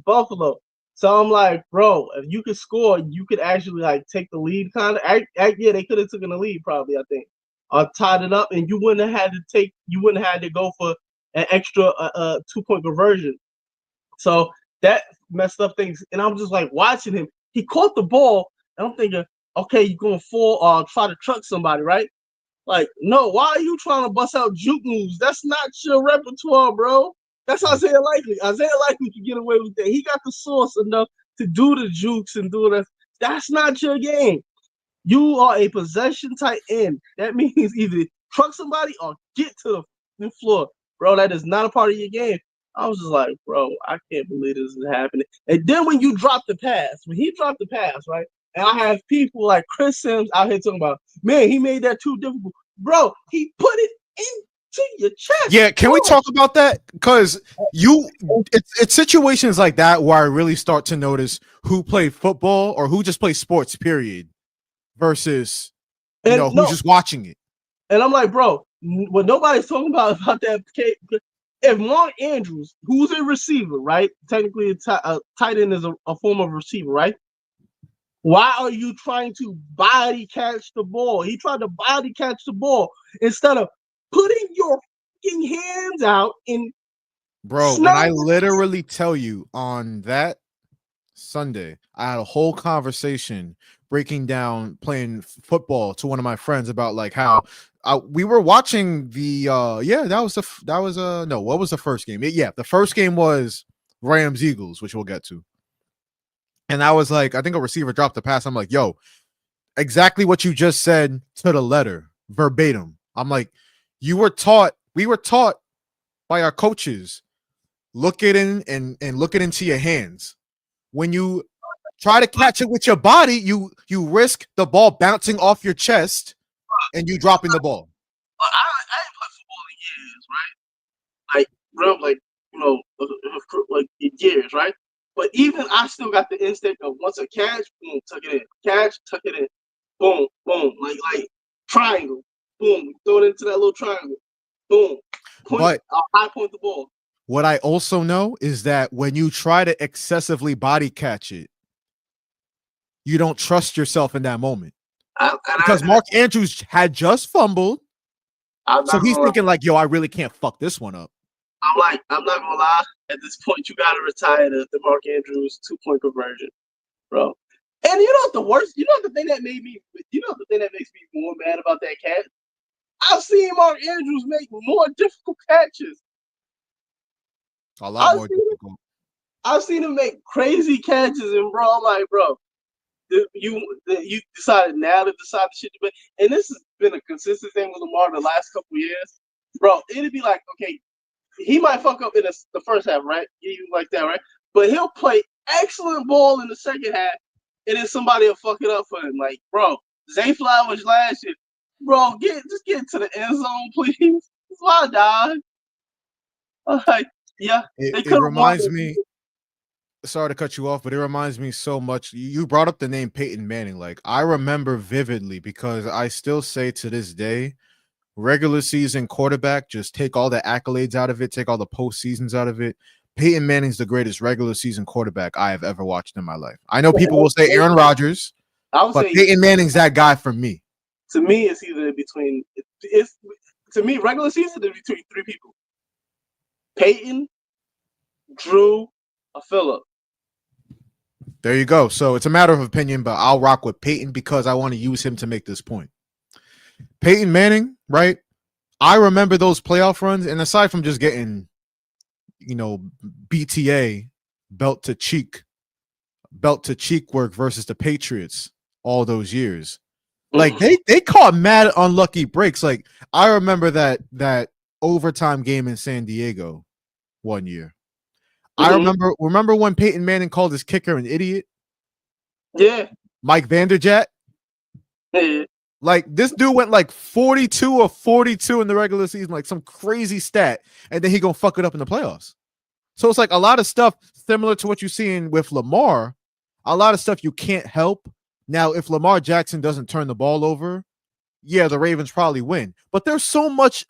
Buffalo. So I'm like, bro, if you could score, you could actually like take the lead. Kind of, yeah, they could have taken the lead probably. I think, or tied it up, and you wouldn't have had to go for an extra 2-point conversion. So that messed up things. And I'm just like watching him. He caught the ball, and I'm thinking, okay, you're gonna fall or try to truck somebody, right? Like, no, why are you trying to bust out juke moves? That's not your repertoire, bro. That's Isaiah Likely. Isaiah Likely can get away with that. He got the sauce enough to do the jukes and do that. That's not your game. You are a possession tight end. That means either truck somebody or get to the floor. Bro, that is not a part of your game. I was just like, bro, I can't believe this is happening. And then when you drop the pass, when he dropped the pass, right? And I have people like Chris Sims out here talking about, man, he made that too difficult. Bro, he put it into your chest. Yeah, can we talk about that? Because it's situations like that where I really start to notice who played football or who just plays sports, period, versus who's just watching it. And I'm like, bro, what nobody's talking about that. If Mark Andrews, who's a receiver, right? Technically, a tight end is a form of receiver, right? Why are you trying to body catch the ball? He tried to body catch the ball instead of putting your fucking hands out and when I literally tell you on that Sunday, I had a whole conversation breaking down playing football to one of my friends about like how we were watching the what was the first game? The first game was Rams Eagles, which we'll get to. And I was like, I think a receiver dropped the pass. I'm like, yo, exactly what you just said to the letter, verbatim. I'm like, we were taught by our coaches, look it in and look it into your hands. When you try to catch it with your body, you risk the ball bouncing off your chest and you dropping the ball. I ain't played football in years, right? Like, bro, like years, right? But even I still got the instinct of once a catch, boom, tuck it in. Catch, tuck it in. Boom, boom. Like triangle. Boom. Throw it into that little triangle. Boom. High point the ball. What I also know is that when you try to excessively body catch it, you don't trust yourself in that moment. Because Mark Andrews had just fumbled. So he's thinking like, yo, I really can't fuck this one up. I'm not gonna lie. At this point, you gotta retire the Mark Andrews 2-point conversion, bro. And you know what the worst? You know what the thing that made me? You know what the thing that makes me more mad about that catch? I've seen Mark Andrews make more difficult catches. A lot more difficult. I've seen him make crazy catches, and bro, I'm like, bro, you decided now to decide the shit to be. And this has been a consistent thing with Lamar the last couple of years, bro. It'd be like, okay, he might fuck up in the first half, right? You like that, right? But he'll play excellent ball in the second half, and then somebody will fuck it up for him. Like, bro, Zay Flowers last year, bro, just get to the end zone, please. That's why I died. Like, yeah, they It could have won reminds me. Sorry to cut you off, but it reminds me so much. You brought up the name Peyton Manning. Like, I remember vividly because I still say to this day, regular season quarterback, just take all the accolades out of it, take all the postseasons out of it. Peyton Manning's the greatest regular season quarterback I have ever watched in my life. I know people will say Aaron Rodgers, I would but say Peyton Manning's that guy for me. to me, it's either between it's to me regular season is between three people: Peyton, Drew, or Phillip. There you go. So it's a matter of opinion, but I'll rock with Peyton because I want to use him to make this point. Peyton Manning, right? I remember those playoff runs, and aside from just getting, BTA, belt to cheek work versus the Patriots all those years. Like they caught mad unlucky breaks. Like I remember that overtime game in San Diego one year. I remember when Peyton Manning called his kicker an idiot. Yeah. Mike Vanderjagt. Yeah. Like this dude went like 42 or 42 in the regular season, like some crazy stat, and then he gonna fuck it up in the playoffs. So it's like a lot of stuff similar to what you're seeing with Lamar, a lot of stuff you can't help. Now, if Lamar Jackson doesn't turn the ball over, yeah, the Ravens probably win. But there's so much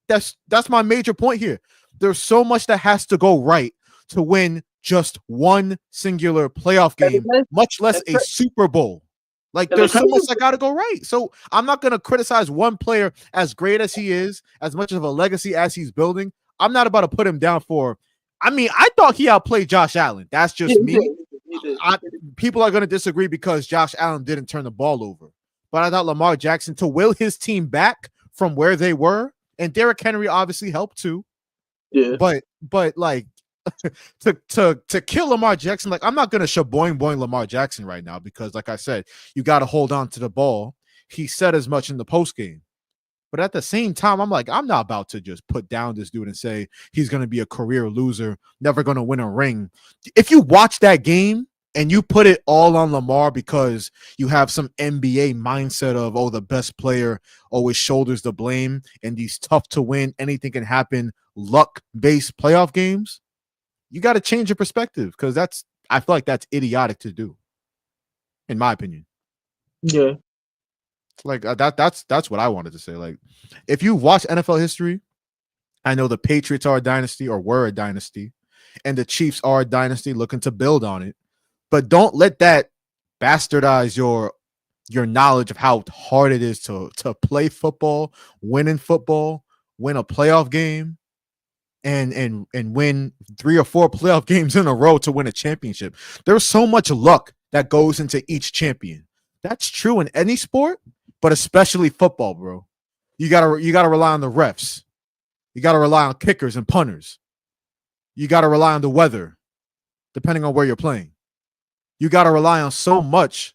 that's my major point here. There's so much that has to go right to win just one singular playoff game, much less a Super Bowl. Like there's so much that got to go right. So I'm not going to criticize one player as great as he is, as much of a legacy as he's building. I'm not about to put him down for. I mean, I thought he outplayed Josh Allen. That's just me. People are going to disagree because Josh Allen didn't turn the ball over. But I thought Lamar Jackson, to will his team back from where they were, and Derrick Henry obviously helped too. Yeah. But like to kill Lamar Jackson, like I'm not gonna shaboing Lamar Jackson right now because, like I said, you got to hold on to the ball. He said as much in the post game, but at the same time, I'm like, I'm not about to just put down this dude and say he's gonna be a career loser, never gonna win a ring. If you watch that game and you put it all on Lamar because you have some NBA mindset of, oh, the best player always shoulders the blame and these tough to win, anything can happen, luck-based playoff games, you got to change your perspective because I feel like that's idiotic to do, in my opinion. Yeah. Like that's what I wanted to say. Like, if you watch NFL history, I know the Patriots are a dynasty or were a dynasty, and the Chiefs are a dynasty looking to build on it. But don't let that bastardize your knowledge of how hard it is to play football, win in football, win a playoff game, and win 3 or 4 playoff games in a row to win a championship. There's so much luck that goes into each champion. That's true in any sport, but especially football, bro. You gotta rely on the refs. You gotta rely on kickers and punters. You gotta rely on the weather, depending on where you're playing. You got to rely on so much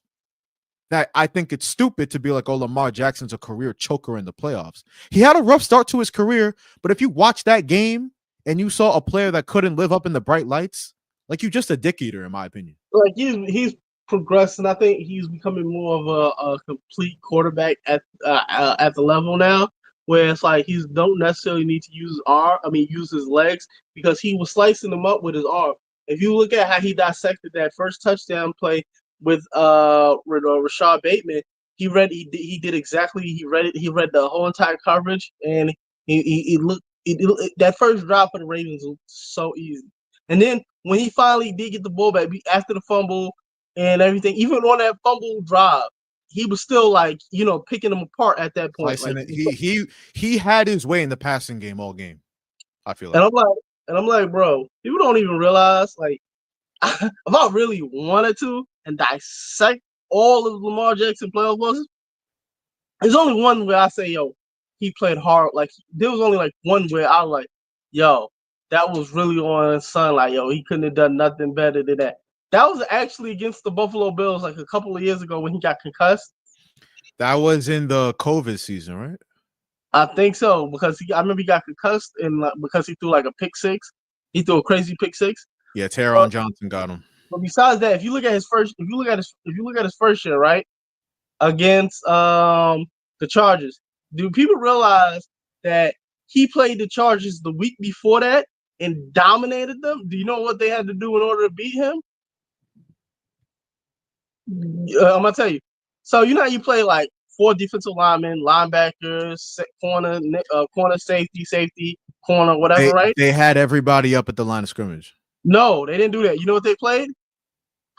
that I think it's stupid to be like, oh, Lamar Jackson's a career choker in the playoffs. He had a rough start to his career, but if you watch that game and you saw a player that couldn't live up in the bright lights, like, you just a dick eater, in my opinion. Like he's progressing. I think he's becoming more of a complete quarterback at the level now, where it's like he don't necessarily need to use use his legs because he was slicing them up with his arm. If you look at how he dissected that first touchdown play with Rashad Bateman, he did exactly, he read the whole entire coverage, and he looked that first drive for the Ravens was so easy. And then when he finally did get the ball back after the fumble and everything, even on that fumble drive, he was still like, picking them apart at that point. Like he had his way in the passing game all game, I feel like. And I'm like, bro, people don't even realize, like, if I really wanted to and dissect all of Lamar Jackson playoff losses, there's only one where I say, yo, he played hard. Like there was only like one where I was like, yo, that was really on son. Like, yo, he couldn't have done nothing better than that. That was actually against the Buffalo Bills like a couple of years ago when he got concussed. That was in the COVID season, right? I think so because I remember he got concussed and because he threw like a pick six. He threw a crazy pick six. Yeah, Taron Johnson got him. But besides that, if you look at his first year, right, against the Chargers, do people realize that he played the Chargers the week before that and dominated them? Do you know what they had to do in order to beat him? I'm gonna tell you. So you know how you play like 4 defensive linemen, linebackers, corner, safety, corner, whatever, right? They had everybody up at the line of scrimmage. No, they didn't do that. You know what they played?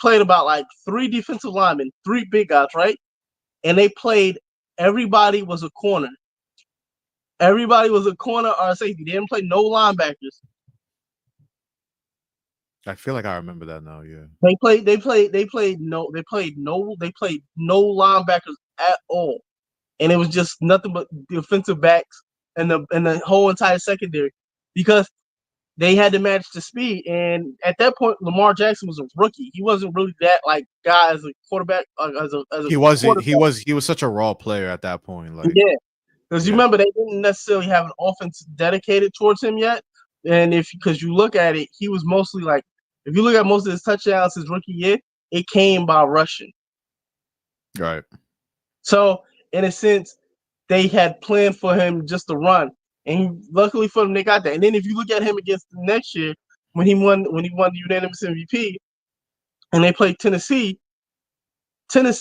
Played about like 3 defensive linemen, 3 big guys, right? And they played. Everybody was a corner. Everybody was a corner or a safety. They didn't play no linebackers. I feel like I remember that now. Yeah. They played no linebackers at all, and it was just nothing but defensive backs and the whole entire secondary because they had to match the speed. And at that point, Lamar Jackson was a rookie. He wasn't really that like guy as a quarterback. He was such a raw player at that point. Like yeah, because you remember they didn't necessarily have an offense dedicated towards him yet. And because you look at it, he was mostly like. If you look at most of his touchdowns his rookie year, it came by rushing. Right. So, in a sense, they had planned for him just to run. And luckily for them, they got that. And then if you look at him against the next year, when he won the unanimous MVP, and they played Tennessee, it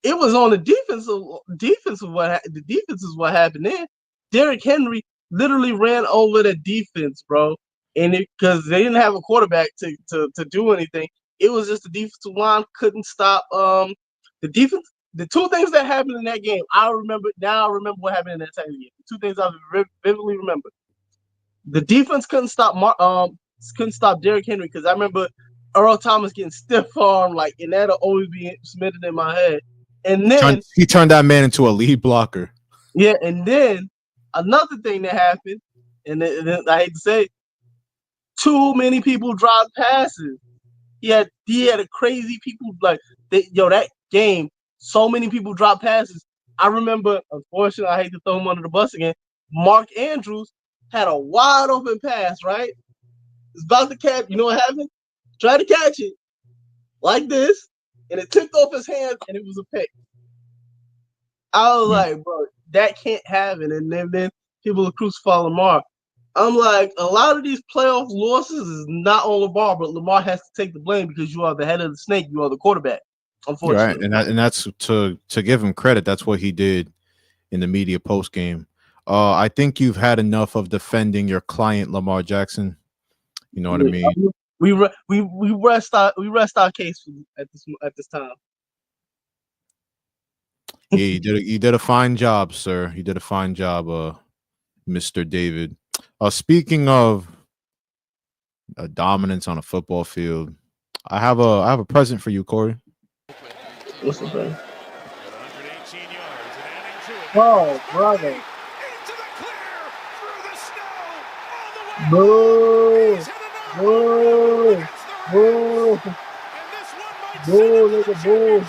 was on the defense is what happened there. Derrick Henry literally ran over the defense, bro. And because they didn't have a quarterback to do anything, it was just the defensive line couldn't stop the defense. The 2 things that happened in that game, I remember what happened in that second game. The 2 things I vividly remember. The defense couldn't stop Derrick Henry because I remember Earl Thomas getting stiff arm, like, and that'll always be cemented in my head. And then he turned that man into a lead blocker. Yeah, and then another thing that happened, and then I hate to say, too many people dropped passes. He had a crazy people like that game. So many people dropped passes. I remember, unfortunately, I hate to throw him under the bus again. Mark Andrews had a wide open pass, right? It's about to catch. You know what happened? Tried to catch it like this, and it tipped off his hands, and it was a pick. I was like, bro, that can't happen. And then people will crucify Lamar. I'm like, a lot of these playoff losses is not on Lamar, but Lamar has to take the blame because you are the head of the snake. You are the quarterback, unfortunately. Right, and that's to give him credit. That's what he did in the media post game. I think you've had enough of defending your client, Lamar Jackson. You know what I mean? We rest our case at this time. Yeah, you did a fine job, sir. You did a fine job, Mr. David. Speaking of dominance on a football field, I have a present for you, Kory. What's the thing? Oh, brother! Boo! Boo! Boo! Boo! Look at boo!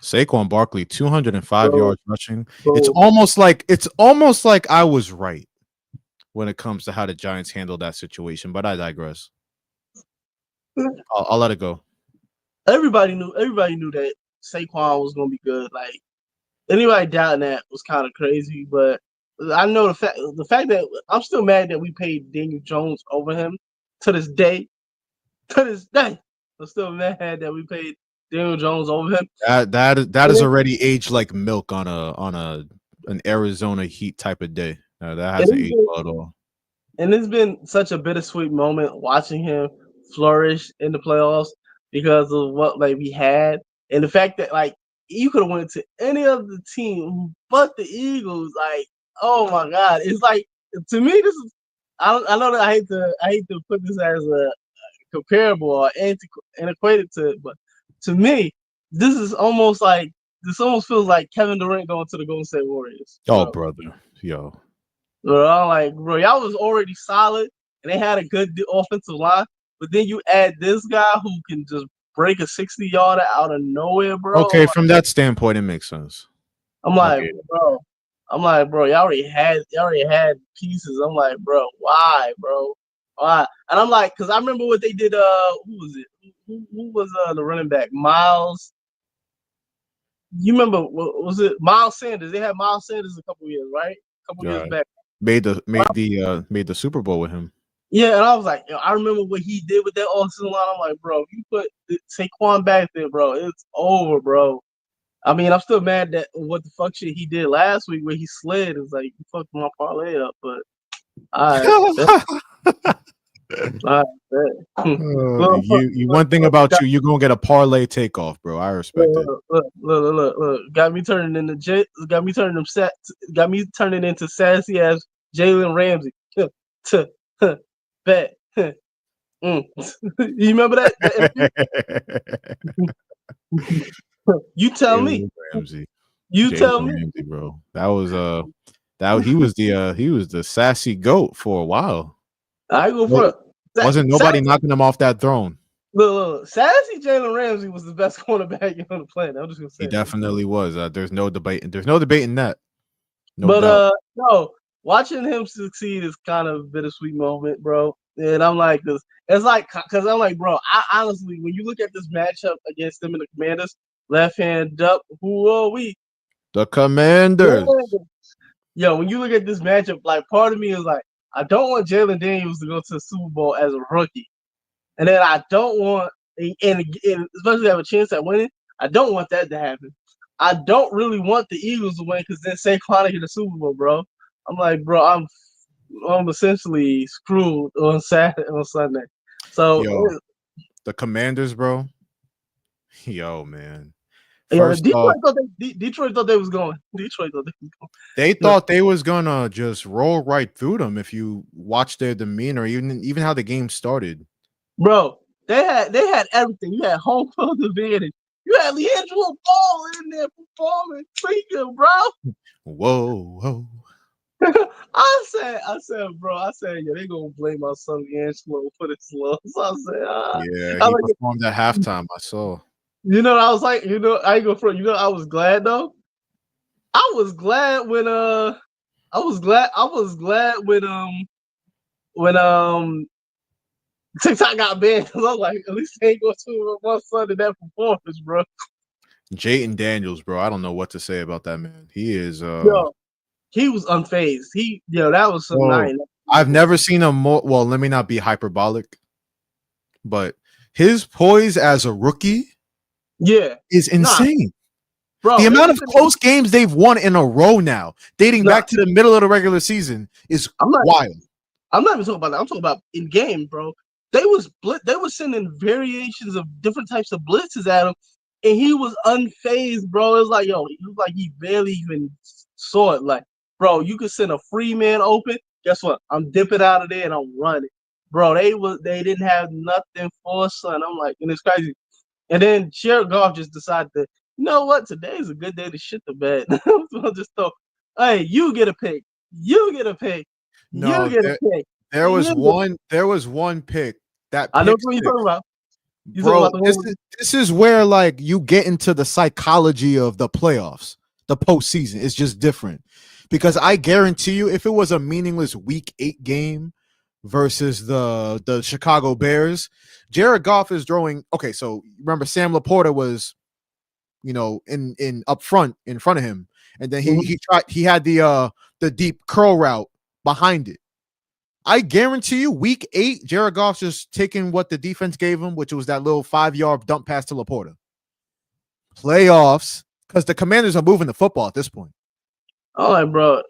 Saquon Barkley, 205 yards rushing. It's almost like I was right when it comes to how the Giants handled that situation, but I digress. I'll let it go. Everybody knew that Saquon was gonna be good. Like anybody doubting that was kind of crazy, but I know the fact that I'm still mad that we paid Daniel Jones over him to this day. I'm still mad that we paid Daniel Jones over him. That is already aged like milk on an Arizona Heat type of day. That hasn't aged well at all. And it's been such a bittersweet moment watching him flourish in the playoffs because of what we had, and the fact that you could have went to any other team but the Eagles. Like, oh my God, it's like, to me, this is. I know that I hate to put this as a comparable or antiquated to it, but to me, this almost feels like Kevin Durant going to the Golden State Warriors. Oh, brother, yo. Bro, I'm like, bro, y'all was already solid and they had a good offensive line, but then you add this guy who can just break a 60-yarder out of nowhere, bro. Okay, from that standpoint, it makes sense. I'm like, bro, y'all already had pieces. I'm like, bro, why, bro? Why? And I'm like, because I remember what they did. Who was it? Who was the running back? Miles. You remember? Was it Miles Sanders? They had Miles Sanders a couple years, right? A couple years back. Made the Super Bowl with him. Yeah, and I was like, I remember what he did with that offensive line. I'm like, bro, if you put Saquon back there, bro, it's over, bro. I mean, I'm still mad that what the fuck shit he did last week where he slid. It's like, you fucked my parlay up, but one thing about you, you're gonna get a parlay takeoff, bro. I respect it. Look. Got me turning into sassy ass Jalen Ramsey. Bet. You remember that? You tell me. Ramsey. You tell me, Ramsey, bro. That was he was the sassy goat for a while. I go for it. Wasn't nobody knocking him off that throne. Look, sassy Jalen Ramsey was the best cornerback on the planet. I'm just gonna say he definitely was. There's no debate. There's no debating that. No, watching him succeed is kind of a bittersweet moment, bro. And I'm like, because I'm like, bro, I honestly, when you look at this matchup against them and the Commanders, left hand up, who are we? The Commanders. Yo, when you look at this matchup, like part of me is like, I don't want Jalen Daniels to go to the Super Bowl as a rookie. And then I don't want, and especially have a chance at winning, I don't want that to happen. I don't really want the Eagles to win because then Saquon get the Super Bowl, bro. I'm like, bro, I'm essentially screwed on Sunday. So the Commanders, bro. Yo, man. Detroit thought they was going. They thought they was gonna just roll right through them if you watch their demeanor, even how the game started. Bro, they had everything. You had home field advantage. You had Leandro Ball in there performing, freaking, bro. Whoa. I said, bro, yeah, they gonna blame my son Leandro for this loss. So I said, he performed at halftime. I saw. You know, I was like, I ain't go for it. I was glad though. I was glad when TikTok got banned because I was like, at least they ain't go to my son in that performance, bro. Jayden Daniels, bro. I don't know what to say about that man. He is he was unfazed. That was some night. I've never seen him more. Well, let me not be hyperbolic, but his poise as a rookie is insane. Bro, the amount of close games they've won in a row now, dating back to the middle of the regular season, is wild. I'm not even talking about that. I'm talking about in game, bro. They was sending variations of different types of blitzes at him, and he was unfazed, bro. It was like, he barely even saw it. Like, bro, you could send a free man open. Guess what? I'm dipping out of there and I'm running, bro. They didn't have nothing for son. I'm like, and it's crazy. And then Jared Goff just decided to, you know what? Today is a good day to shit the bed. I'll just throw, hey, you get a pick. You get a pick. No, you get a pick. There was one pick. That I know what you're talking about. Bro, this is where like you get into the psychology of the playoffs, the postseason. It's just different because I guarantee you, if it was a meaningless Week 8 game versus the Chicago Bears, Jared Goff is throwing. Okay, so remember Sam Laporta was, in up front in front of him, and then he had the deep curl route behind it. I guarantee you, Week 8, Jared Goff's just taking what the defense gave him, which was that little 5-yard dump pass to Laporta. Playoffs, because the Commanders are moving the football at this point. Oh, like, bro,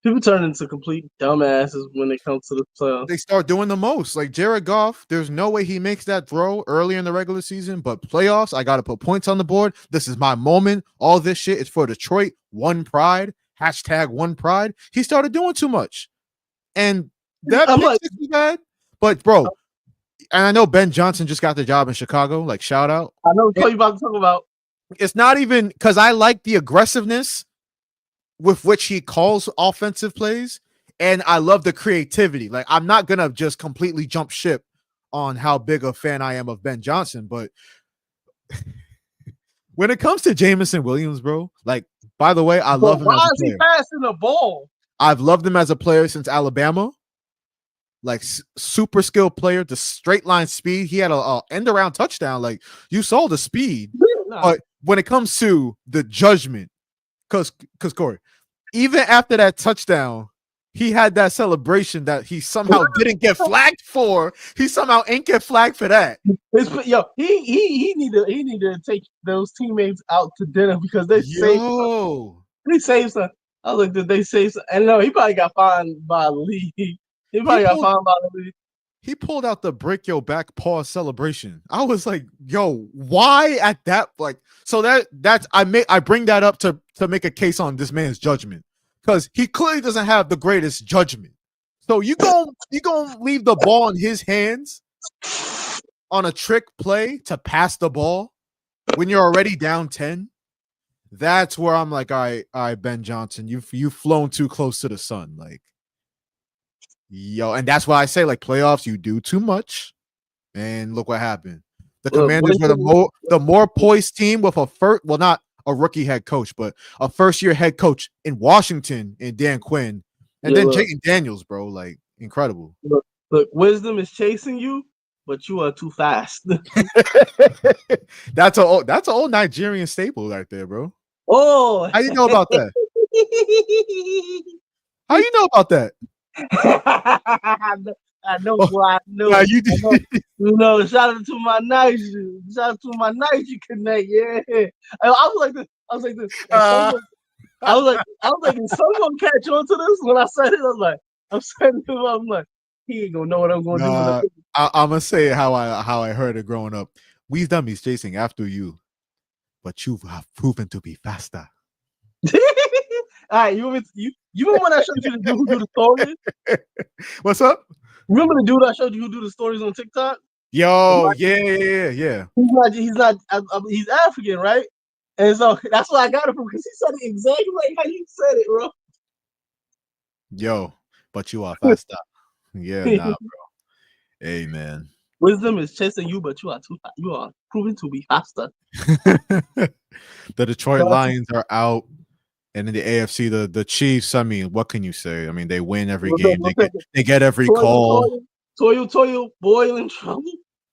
people turn into complete dumbasses when it comes to the playoffs. They start doing the most. Like Jared Goff, there's no way he makes that throw early in the regular season, but playoffs, I got to put points on the board. This is my moment. All this shit is for Detroit. One pride. #one pride. He started doing too much. And that pick six was bad. But bro, and I know Ben Johnson just got the job in Chicago. Like, shout out. I know what you about to talk about. It's not even because I like the aggressiveness with which he calls offensive plays, and I love the creativity. Like, I'm not gonna just completely jump ship on how big a fan I am of Ben Johnson, but when it comes to Jameson Williams, bro, like, by the way, I love him as Why a is he player. passing the ball? I've loved him as a player since Alabama. Like, super skilled player, the straight line speed. He had a end around touchdown. Like, you saw the speed, Nah. but when it comes to the judgment, because Kory, even after that touchdown, he had that celebration that he somehow didn't get flagged for. He somehow ain't get flagged for that. He need to take those teammates out to dinner because they saved some. I was like, did they save some? And no, he probably got fined by the league. He probably got fined by the league. He pulled out the break your back paw celebration. I was like, yo, why at that? Like, so that's I bring that up to make a case on this man's judgment, because he clearly doesn't have the greatest judgment. So you gonna leave the ball in his hands on a trick play to pass the ball when you're already down 10? That's where I'm like, all right, Ben Johnson, you've flown too close to the sun. Like, yo, and that's why I say, like, playoffs, you do too much, and look what happened. The Commanders were the more poised team with not a rookie head coach, but a first-year head coach in Washington in Dan Quinn, and then Jayden Daniels, bro, like, incredible. Look, wisdom is chasing you, but you are too fast. That's an old Nigerian staple right there, bro. Oh, how you know about that? How you know about that? I know why. I know. Nah, you did. Shout out to my nice. Shout out to my nice. You connect. Yeah. I was like this. I was like, if someone catch on to this when I said it, I'm like, he ain't gonna know what I'm gonna do. I'm gonna say how I heard it growing up. Wisdom is chasing after you, but you have proven to be faster. All right, you remember when I showed you the dude who do the stories? What's up? Remember the dude I showed you who do the stories on TikTok? Yo, yeah. He's African, right? And so that's why I got it from, because he said it exactly like how you said it, bro. Yo, but you are faster. Yeah, nah, bro. Hey, man. Wisdom is chasing you, but you are proven to be faster. The Detroit Lions are out. And in the AFC, the Chiefs, I mean, what can you say? I mean, they win every game. They get every call. Toyo, boil in trouble.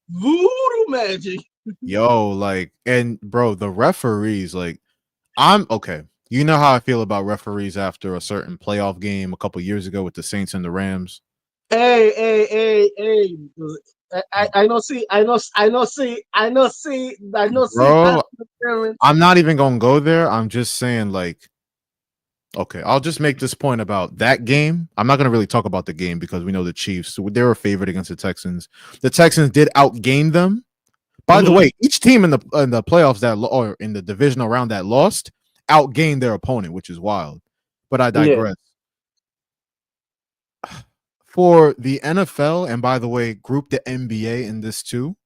Voodoo magic. Yo, like, and bro, the referees, like, I'm okay. You know how I feel about referees after a certain playoff game a couple years ago with the Saints and the Rams. Hey. I know. Bro, I'm not even gonna go there. I'm just saying, like, okay, I'll just make this point about that game. I'm not going to really talk about the game because we know the Chiefs, they were favored against the Texans. The Texans did outgain them. By the way, each team in the playoffs or in the divisional round that lost outgained their opponent, which is wild. But I digress. Yeah. For the NFL, and by the way, group the NBA in this too.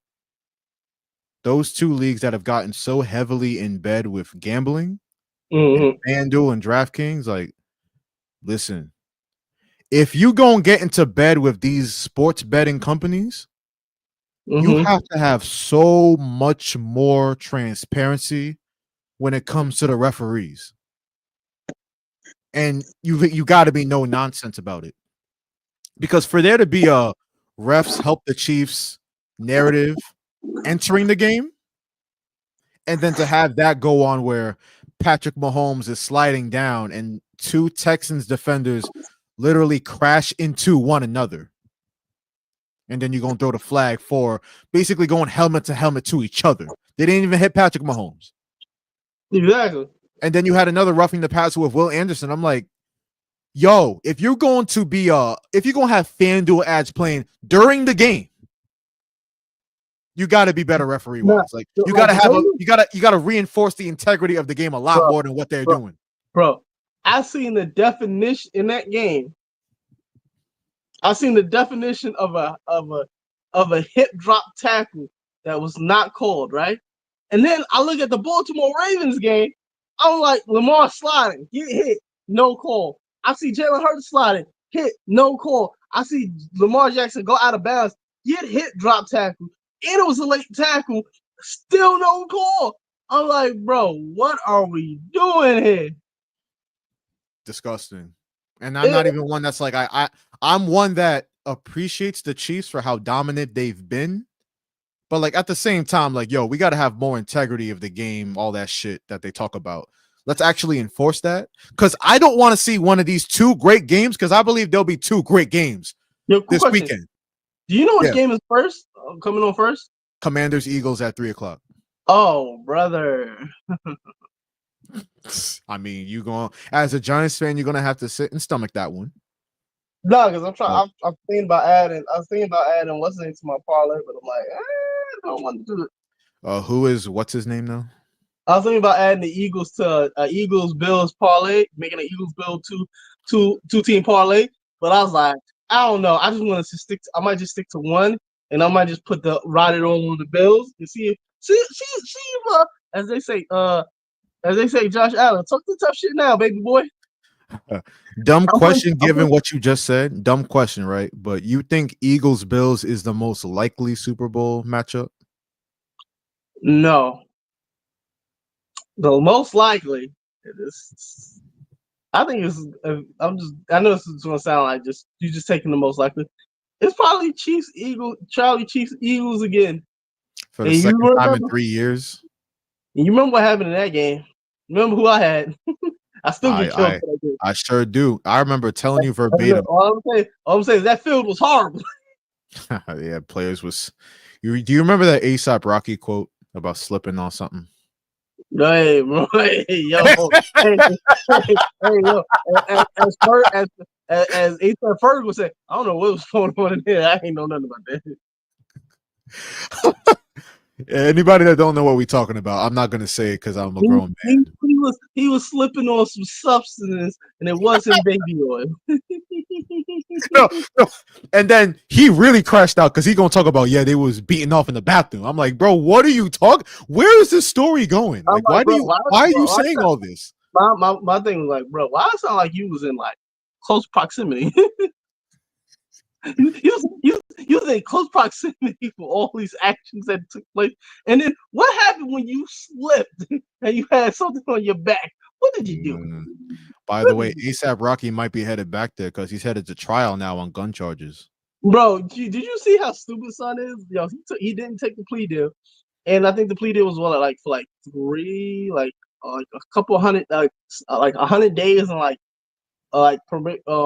Those two leagues that have gotten so heavily in bed with gambling, and FanDuel and DraftKings, like, listen, if you gonna get into bed with these sports betting companies, you have to have so much more transparency when it comes to the referees, and you got to be no nonsense about it, because for there to be a refs help the Chiefs narrative entering the game, and then to have that go on where Patrick Mahomes is sliding down and two Texans defenders literally crash into one another, and then you're going to throw the flag for basically going helmet to helmet to each other. They didn't even hit Patrick Mahomes. Exactly. And then you had another roughing the passer with Will Anderson. I'm like, yo, if you're going to be if you're going to have FanDuel ads playing during the game, you got to be better referee wise. Like, you got to have you got to reinforce the integrity of the game a lot more than what they're doing. Bro, I seen the definition in that game. I seen the definition of a of a hip drop tackle that was not called, right? And then I look at the Baltimore Ravens game. I'm like, Lamar sliding, get hit, no call. I see Jalen Hurts sliding, hit, no call. I see Lamar Jackson go out of bounds, get hit, drop tackle. And it was a late tackle, still no call. I'm like, bro, what are we doing here? Disgusting. And I'm not even one that's like I'm one that appreciates the Chiefs for how dominant they've been. But like at the same time, like, yo, we got to have more integrity of the game, all that shit that they talk about. Let's actually enforce that. Because I don't want to see one of these two great games, because I believe there'll be two great games this question. weekend. Do you know which game is first? Coming on first? Commanders Eagles at 3:00. Oh, brother. I mean, you going as a Giants fan, you're gonna have to sit and stomach that one. No, because I'm trying. I'm thinking about adding. I was thinking about adding what's name to my parlay, but I'm like, I don't want to do it. What's his name now? I was thinking about adding the Eagles to Eagles Bills parlay, making an Eagles Bill two team parlay. But I was like, I don't know. I just want to stick. I might just stick to one, and I might just put ride it on the Bills and see if as they say, Josh Allen, talk the tough shit now, baby boy. Dumb question given what you just said. Dumb question, right? But you think Eagles Bills is the most likely Super Bowl matchup? No. The most likely it is. I think it's. I know this is gonna sound like you just taking the most likely. It's probably Chiefs Eagles. Charlie Chiefs Eagles again for the second time in 3 years. And you remember what happened in that game? Remember who I had? I still get killed for that game. I sure do. I remember telling you verbatim. All I'm saying is that field was horrible. Yeah, players was. Do you remember that A$AP Rocky quote about slipping on something? Hey, bro. Hey, yo. Hey, yo. As A$AP Ferg would say, I don't know what was going on in here. I ain't know nothing about that. Anybody that don't know what we're talking about, I'm not gonna say it because I'm a grown man. He was slipping on some substance, and it wasn't baby oil. no. And then he really crashed out because he gonna talk about they was beating off in the bathroom. I'm like, bro, what are you talking? Where is this story going? Like, why are you saying all this? My thing was like, bro, why it sound like you was in like close proximity? You was in close proximity for all these actions that took place. And then what happened when you slipped and you had something on your back? What did you do? By the way, A$AP Rocky might be headed back there because he's headed to trial now on gun charges. Bro, did you see how stupid son is? Yo, he didn't take the plea deal, and I think the plea deal was for three, a couple hundred, like 100 days and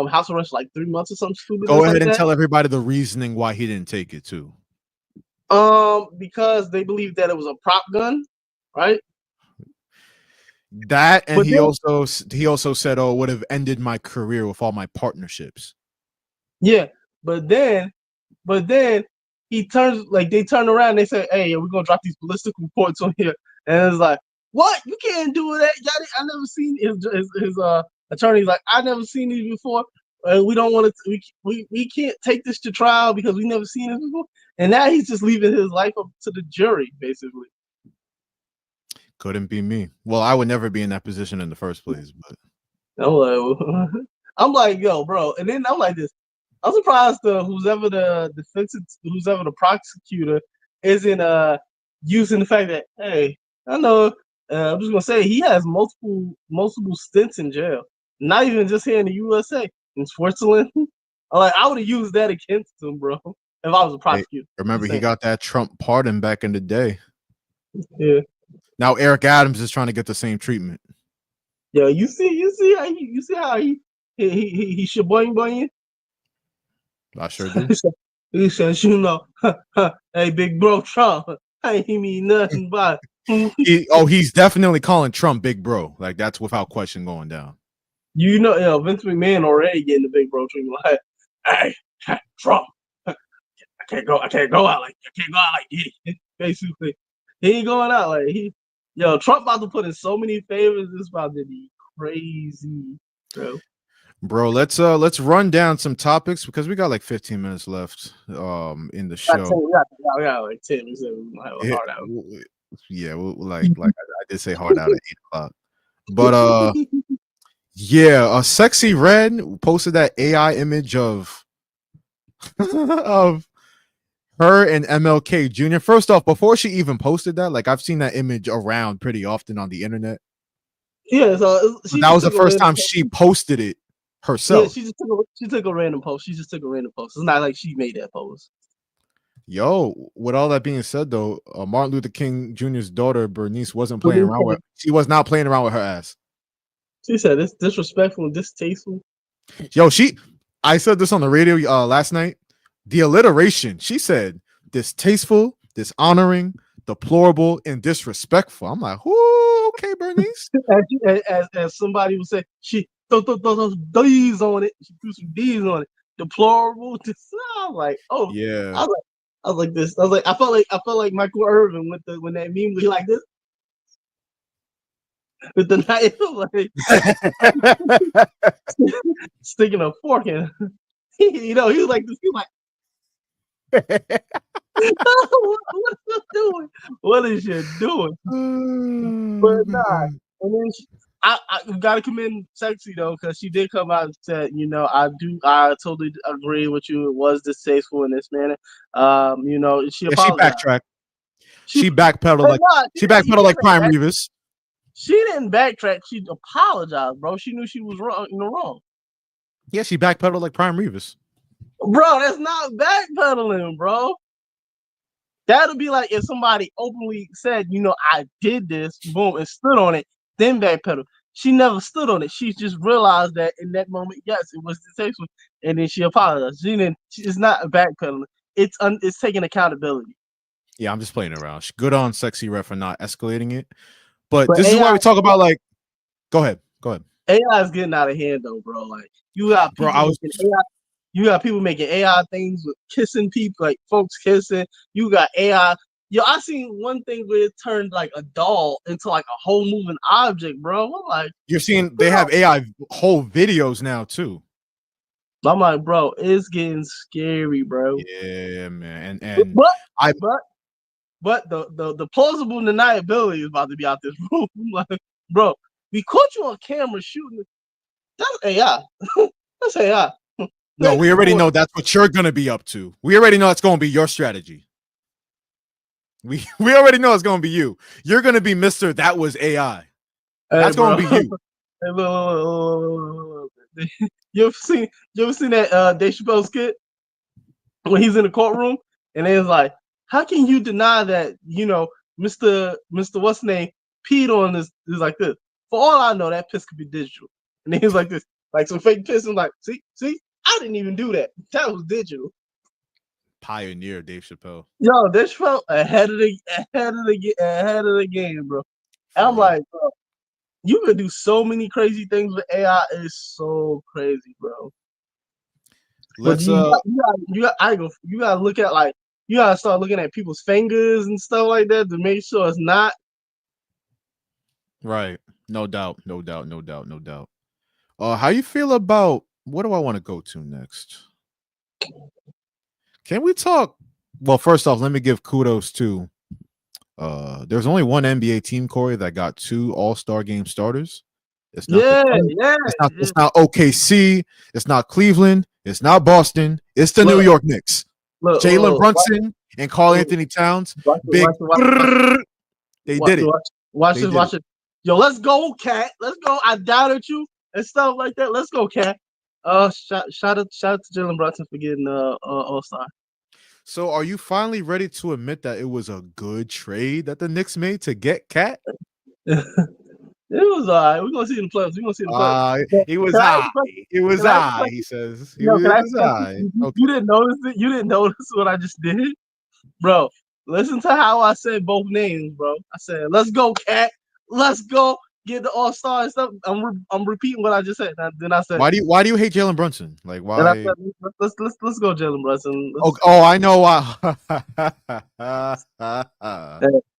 house arrest 3 months or something stupid. Go ahead and tell everybody the reasoning why he didn't take it too. Because they believed that it was a prop gun, right? That and he also said, "Oh, it would have ended my career with all my partnerships." Yeah, but then they turn around and they say, "Hey, we're gonna drop these ballistic reports on here," and it's like, "What? You can't do that." I never seen his attorney's like, "I never seen these before. We don't want to. We can't take this to trial because we never seen it before." And now he's just leaving his life up to the jury, basically. Couldn't be me. Well, I would never be in that position in the first place. But I'm like, yo, bro. And then I'm like this. I'm surprised who's ever the prosecutor isn't using the fact that, hey, I know. I'm just gonna say he has multiple stints in jail. Not even just here in the USA, in Switzerland. I would have used that against him, bro, if I was a prosecutor. Hey, remember, he got that Trump pardon back in the day. Yeah. Now Eric Adams is trying to get the same treatment. Yeah, you see how he shaboing you. I sure do. He says, hey, big bro Trump, I ain't mean nothing but. He's definitely calling Trump big bro. Like, that's without question going down. Vince McMahon already getting the big bro treatment. Like, hey, Trump, I can't go out like this. Basically, he ain't going out like Trump about to put in so many favors. It's about to be crazy, bro. Bro, let's run down some topics because we got like 15 minutes left in the show. We got like 10. We said we might have a hard out. Yeah, like I did say hard out at 8 o'clock. But yeah, Sexy Red posted that AI image of of her and MLK Jr. First off, before she even posted that, like I've seen that image around pretty often on the internet. Yeah, so But that was the first time she posted it herself. Yeah, she took a random post. She just took a random post. It's not like she made that post. Yo, with all that being said, though, Martin Luther King Jr.'s daughter Bernice wasn't playing around with. She was not playing around with her ass. She said it's disrespectful and distasteful. Yo, I said this on the radio last night. The alliteration. She said distasteful, dishonoring, deplorable, and disrespectful. I'm like, whoo, okay, Bernice. as somebody would say, she throw those D's on it. She threw some D's on it. Deplorable. I'm like, oh yeah. I was like this. I was like, I felt like Michael Irvin when that meme was like this. With the knife, like sticking a fork in. He was like this. He was like, what is you doing? What is you doing? But nah, and then I gotta commend Sexy though, because she did come out and said, I totally agree with you. It was distasteful in this manner. She apologized. She backpedaled like Prime Revis. She didn't backtrack. She apologized, bro. She knew she was wrong. Yeah, she backpedaled like Prime Revis. Bro, that's not backpedaling, bro. That'll be like if somebody openly said, I did this, boom, and stood on it, then backpedal. She never stood on it. She just realized that in that moment, yes, it was distasteful, and then she apologized. It's not backpedaling. It's taking accountability. Yeah, I'm just playing around. Good on Sexy Red for not escalating it. But this AI, is why we talk about like. Go ahead. AI is getting out of hand though, bro. Like you got people you got people making AI things with kissing people, like folks kissing. You got AI. Yo, I seen one thing where it turned like a doll into like a whole moving object, bro. I'm like, you're seeing they have AI whole videos now too. I'm like, bro, it's getting scary, bro. Yeah, man. But the plausible deniability is about to be out this room. Like, bro, we caught you on camera shooting. That's AI. That's AI. No, we already know that's what you're gonna be up to. We already know that's gonna be your strategy. We already know it's gonna be you. You're gonna be Mr. That was AI. That's gonna be you. You ever seen that Dave Chappelle skit when he's in the courtroom and it's like, how can you deny that Mr. What's his name peed on this? He's like this. For all I know, that piss could be digital. And he's like this, like some fake piss. I'm like, see, I didn't even do that. That was digital. Pioneer Dave Chappelle. Yo, Dave Chappelle ahead of the game, bro. And I'm like, bro, you could do so many crazy things with AI. It's so crazy, bro. Let's you gotta look at like you gotta start looking at people's fingers and stuff like that to make sure it's not right. No doubt. How you feel about what do I want to go to next? Can we talk? Well, first off, let me give kudos to there's only one NBA team, Kory, that got 2 All-Star game starters. It's not it's not OKC, it's not Cleveland, it's not Boston, it's the New York Knicks. Jalen Brunson and Karl Anthony Towns. They did it. Watch it. Yo, let's go, Cat. Let's go. I doubted you and stuff like that. Let's go, Cat. Shout out to Jalen Brunson for getting All-Star. So are you finally ready to admit that it was a good trade that the Knicks made to get Cat? It was all right. We're gonna see in the playoffs. It was high. It was high, he says. It was high. Okay. You didn't notice it? You didn't notice what I just did? Bro, listen to how I said both names, bro. I said, let's go, Cat. Let's go get the All-Star and stuff. I'm repeating what I just said. Then I said, why do you hate Jalen Brunson? Like, why? And I said, let's go, Jalen Brunson. I know why.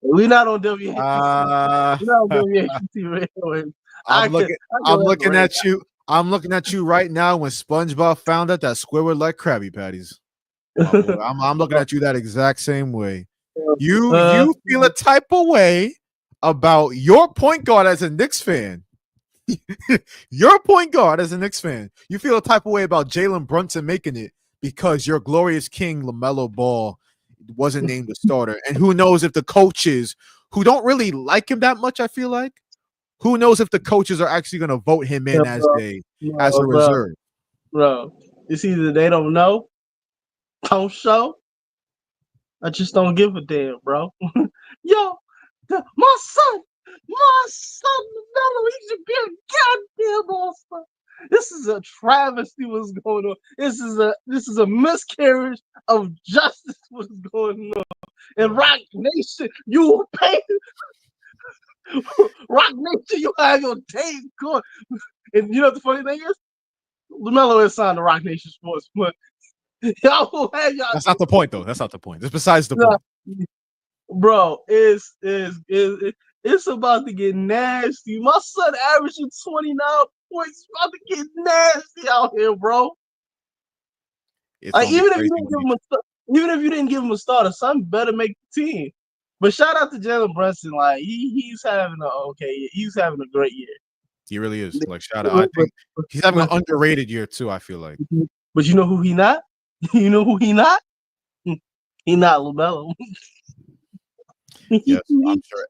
We're not on WHC. We're not on WHC radio. I'm looking at you. I'm looking at you right now when SpongeBob found out that Squidward liked Krabby Patties. My boy, I'm looking at you that exact same way. You feel a type of way about your point guard as a Knicks fan. Your point guard as a Knicks fan. You feel a type of way about Jalen Brunson making it because your glorious king LaMelo Ball wasn't named a starter. And who knows if the coaches who don't really like him that much, I feel like, who knows if the coaches are actually going to vote him in as a reserve. Bro, it's either they don't know, don't show, I just don't give a damn, bro. Yo, my son, Melo, he should be a goddamn all-star. This is a travesty. What's going on? This is a miscarriage of justice. What's going on? And Rock Nation, you pay. Rock Nation, you have your days going. And you know what the funny thing is? LaMelo is signed to Rock Nation Sports, but y'all have y'all. That's not the point, though. That's not the point. That's besides the point. Bro, it's about to get nasty. My son averaging 29 points. It's about to get nasty out here, bro. Like even if you didn't give him a starter, something better make the team. But shout out to Jalen Brunson. Like he's having he's having a great year. He really is. Like shout out. I think he's having an underrated year too, I feel like. But you know who he not? You know who he not? He not LaMelo. Yes,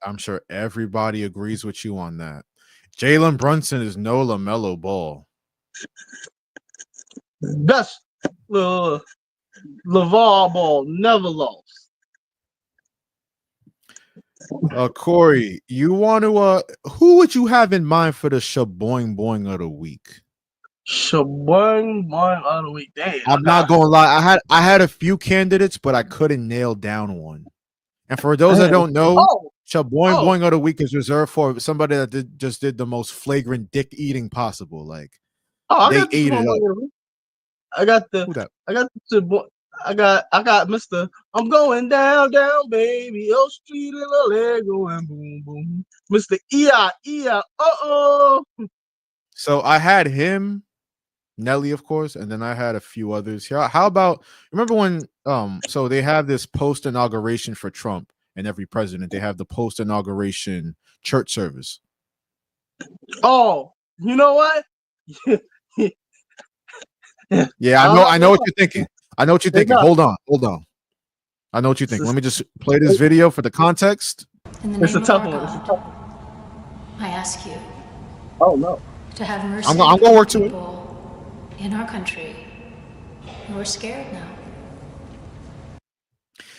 I'm sure everybody agrees with you on that. Jalen Brunson is no LaMelo Ball. Best LeVar Ball never lost. Kory, you want to who would you have in mind for the Shaboing Boing of the week? Shaboing Boing of the week. Damn. I'm not gonna lie. I had a few candidates, but I couldn't nail down one. And for those that don't know, Shaboing Boing of the week is reserved for somebody that just did the most flagrant dick eating possible. Like they ate it up. I got Mr. I'm going down, baby. Oh, street and a leg going boom, boom. Mr. E.I. So I had him, Nelly, of course, and then I had a few others here. How about remember when so they have this post inauguration for Trump and every president, they have the post inauguration church service. Oh, you know what? Yeah, I know what you're thinking. I know what you're thinking. Hold on. I know what you think. Let me just play this video for the context. It's a tough one. I ask you. Oh no. To have mercy. I'm gonna work to it. In our country, who are scared now.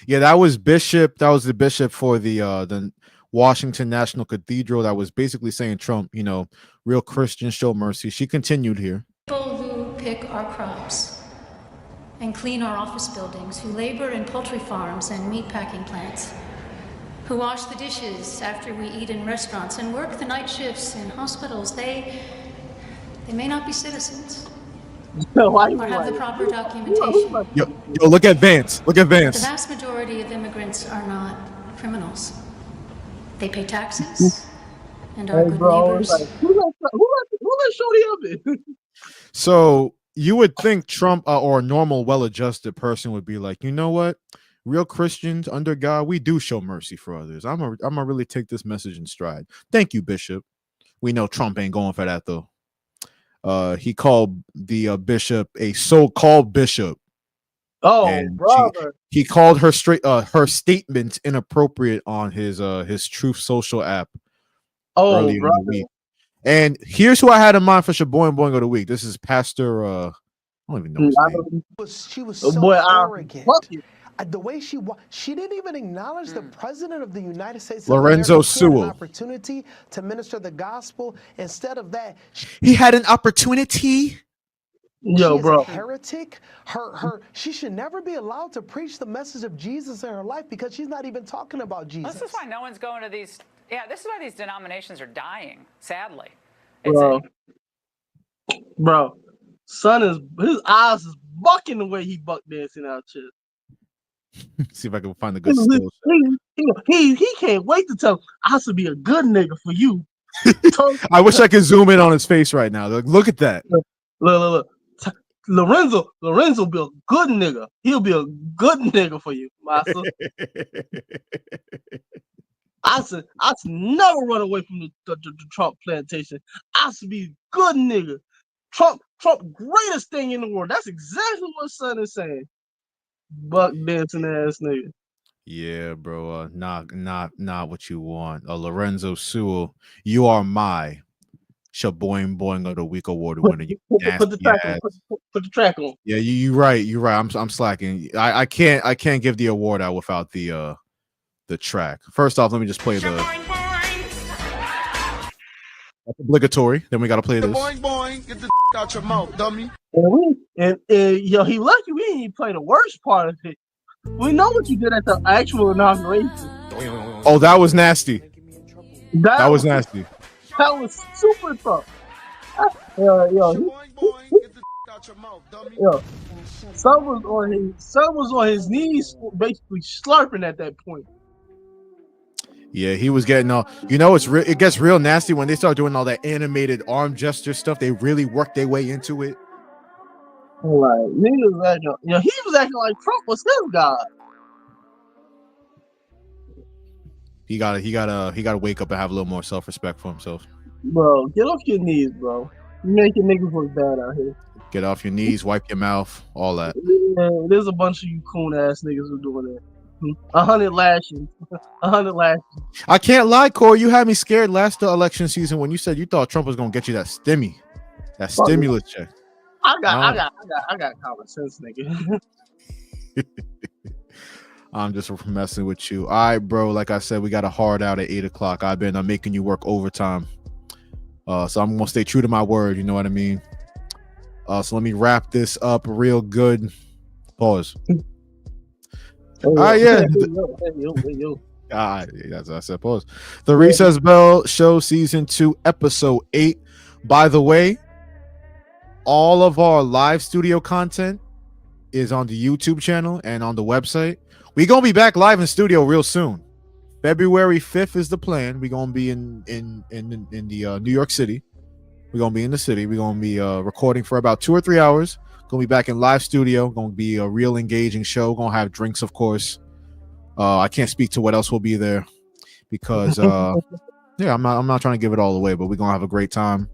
Yeah, that was Bishop. That was the bishop for the Washington National Cathedral. That was basically saying Trump, you know, real Christians show mercy. She continued here. People who pick our crops and clean our office buildings, who labor in poultry farms and meat packing plants, who wash the dishes after we eat in restaurants and work the night shifts in hospitals, they may not be citizens. Or have the proper documentation. Yo, look at Vance. Look at Vance. The vast majority of immigrants are not criminals. They pay taxes and are good neighbors. Like, who let Shorty up in? So you would think Trump or a normal, well-adjusted person would be like, you know what? Real Christians under God, we do show mercy for others. I'm gonna really take this message in stride. Thank you, Bishop. We know Trump ain't going for that though. He called the bishop a so-called bishop. Oh, and brother! He called her her statements inappropriate on his Truth Social app. Oh, earlier brother! In the week. And here's who I had in mind for Shaboing Boing of the week. This is Pastor. I don't even know his name. She was so arrogant. The way she didn't even acknowledge the president of the United States. Lorenzo Sewell. An opportunity to minister the gospel. Instead of that, he had an opportunity. Yo, bro, a heretic. She should never be allowed to preach the message of Jesus in her life because she's not even talking about Jesus. This is why no one's going to these. Yeah, this is why these denominations are dying. Sadly, bro, son his eyes is bucking the way he buck dancing out here. See if I can find a good still. He can't wait to tell I should be a good nigga for you. I wish I could zoom in on his face right now. Look at that. Look. Lorenzo be a good nigga. He'll be a good nigga for you, master. I should never run away from the Trump plantation. I should be a good nigga. Trump, greatest thing in the world. That's exactly what son is saying. Buck dancing ass nigga. Yeah, bro. Not what you want. Lorenzo Sewell, you are my Shaboing Boing of the Week award winner. You Put the track on. Put the track on. Yeah, you're right. You're right. I'm slacking. I can't give the award out without the track. First off, let me just play the that's obligatory. Then we gotta play this. Boing boing, get the out your mouth, dummy. And yo, he lucky we didn't even play the worst part of it. We know what you did at the actual inauguration. Oh, that was nasty. That was nasty. That was super tough. Yo, son was on his knees, basically slurping at that point. Yeah, he was getting all. You know, it gets real nasty when they start doing all that animated arm gesture stuff. They really work their way into it. Like he was acting like Trump was his god. He gotta wake up and have a little more self-respect for himself. Bro, get off your knees, bro. You making niggas look bad out here. Get off your knees, wipe your mouth, all that. Yeah, there's a bunch of you coon ass niggas who doing that. 100 lashings. 100 lashings. I can't lie, Kory. You had me scared last election season when you said you thought Trump was gonna get you that stimulus check. I got common sense, nigga. I'm just messing with you. All right, bro. Like I said, we got a hard out at 8:00. I've been making you work overtime. So I'm gonna stay true to my word. You know what I mean? So let me wrap this up real good. Pause. All right, yeah. That's what I said. Pause. The Recess Bell Show Season 2, Episode 8. By the way, all of our live studio content is on the YouTube channel and on the website. We're gonna be back live in studio real soon. February 5th is the plan. We're gonna be in the New York City. We're gonna be in the city. We're gonna be recording for about 2 or 3 hours. Gonna be back in live studio. Gonna be a real engaging show. Gonna have drinks, of course. I can't speak to what else will be there because yeah, I'm not trying to give it all away, but we're gonna have a great time.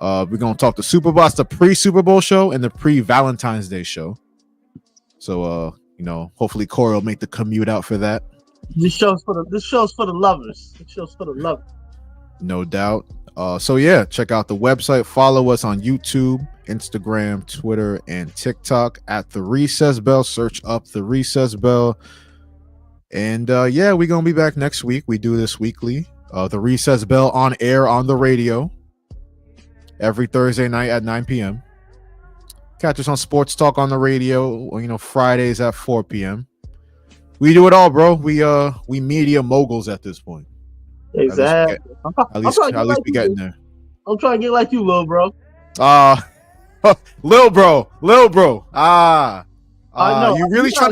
We're gonna talk the Super Bowl, the pre-Super Bowl show and the pre-Valentine's Day show. So you know, hopefully Kory will make the commute out for that. This show's for the lovers. This show's for the lovers. No doubt. So yeah, check out the website. Follow us on YouTube, Instagram, Twitter, and TikTok at The Recess Bell. Search up The Recess Bell. And yeah, we're gonna be back next week. We do this weekly. The Recess Bell on air on the radio every Thursday night at 9 p.m. Catch us on Sports Talk on the radio, you know, Fridays at 4 p.m. We do it all, bro. We media moguls at this point. Exactly. At least we getting there. I'm trying to get like you, little bro. Lil bro.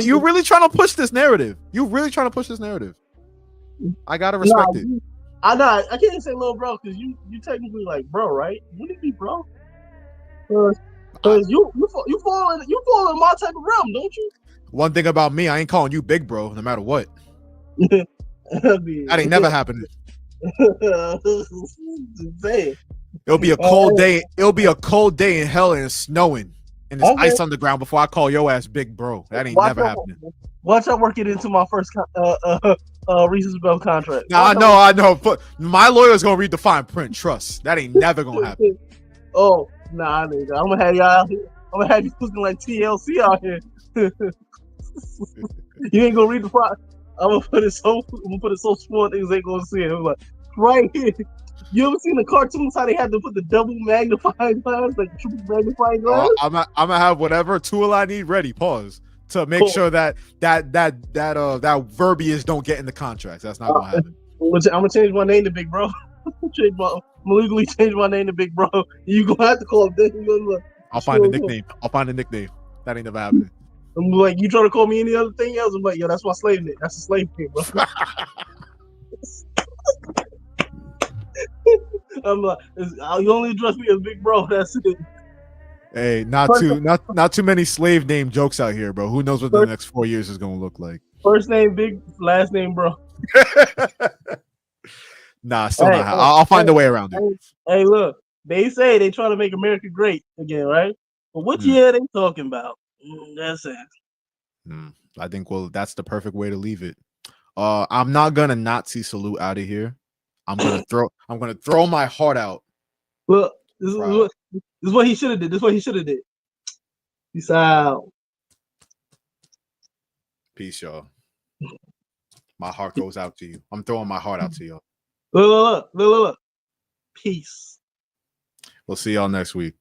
You really trying to push this narrative. I gotta respect it. I know. I can't say little bro because you technically like bro, right? Wouldn't it be bro? Because you fall in my type of realm, don't you? One thing about me, I ain't calling you big bro, no matter what. That ain't never happening. It'll be a cold day. It'll be a cold day in hell and it's snowing and there's ice on the ground before I call your ass big bro. That ain't never happening. Watch I work it into my first Recess Bell contract. Nah, I know. But my lawyer's gonna read the fine print. Trust. That ain't never gonna happen. Oh, nah, nigga. I'm gonna have y'all out here. I'm gonna have you looking like TLC out here. You ain't gonna read the fine. I'm gonna put it so small niggas ain't gonna see it. I'm like, right here. You ever seen the cartoons how they had to put the double magnifying glass, like triple magnifying glass? I'm gonna have whatever tool I need ready. Pause to make sure that verbiage don't get in the contracts. That's not gonna happen. I'm gonna change my name to Big Bro. I'm legally change my name to Big Bro. You gonna have to call him. I'll find a nickname. That ain't never happening. I'm like, you trying to call me any other thing else? I'm like, yo, that's my slave name. That's a slave name, bro. I'm like, you only address me as big bro. That's it. Hey, not too many slave name jokes out here, bro. Who knows what the next 4 years is gonna look like? First name big, last name bro. Nah, still not. I'll find a way around it. Hey, look, they say they trying to make America great again, right? But what year they talking about? That's it. I think that's the perfect way to leave it. I'm not gonna Nazi salute out of here. I'm gonna throw my heart out. Look, this is what he should have did. This is what he should have did. Peace out. Peace, y'all. My heart goes out to you. I'm throwing my heart out to y'all. Look. Peace. We'll see y'all next week.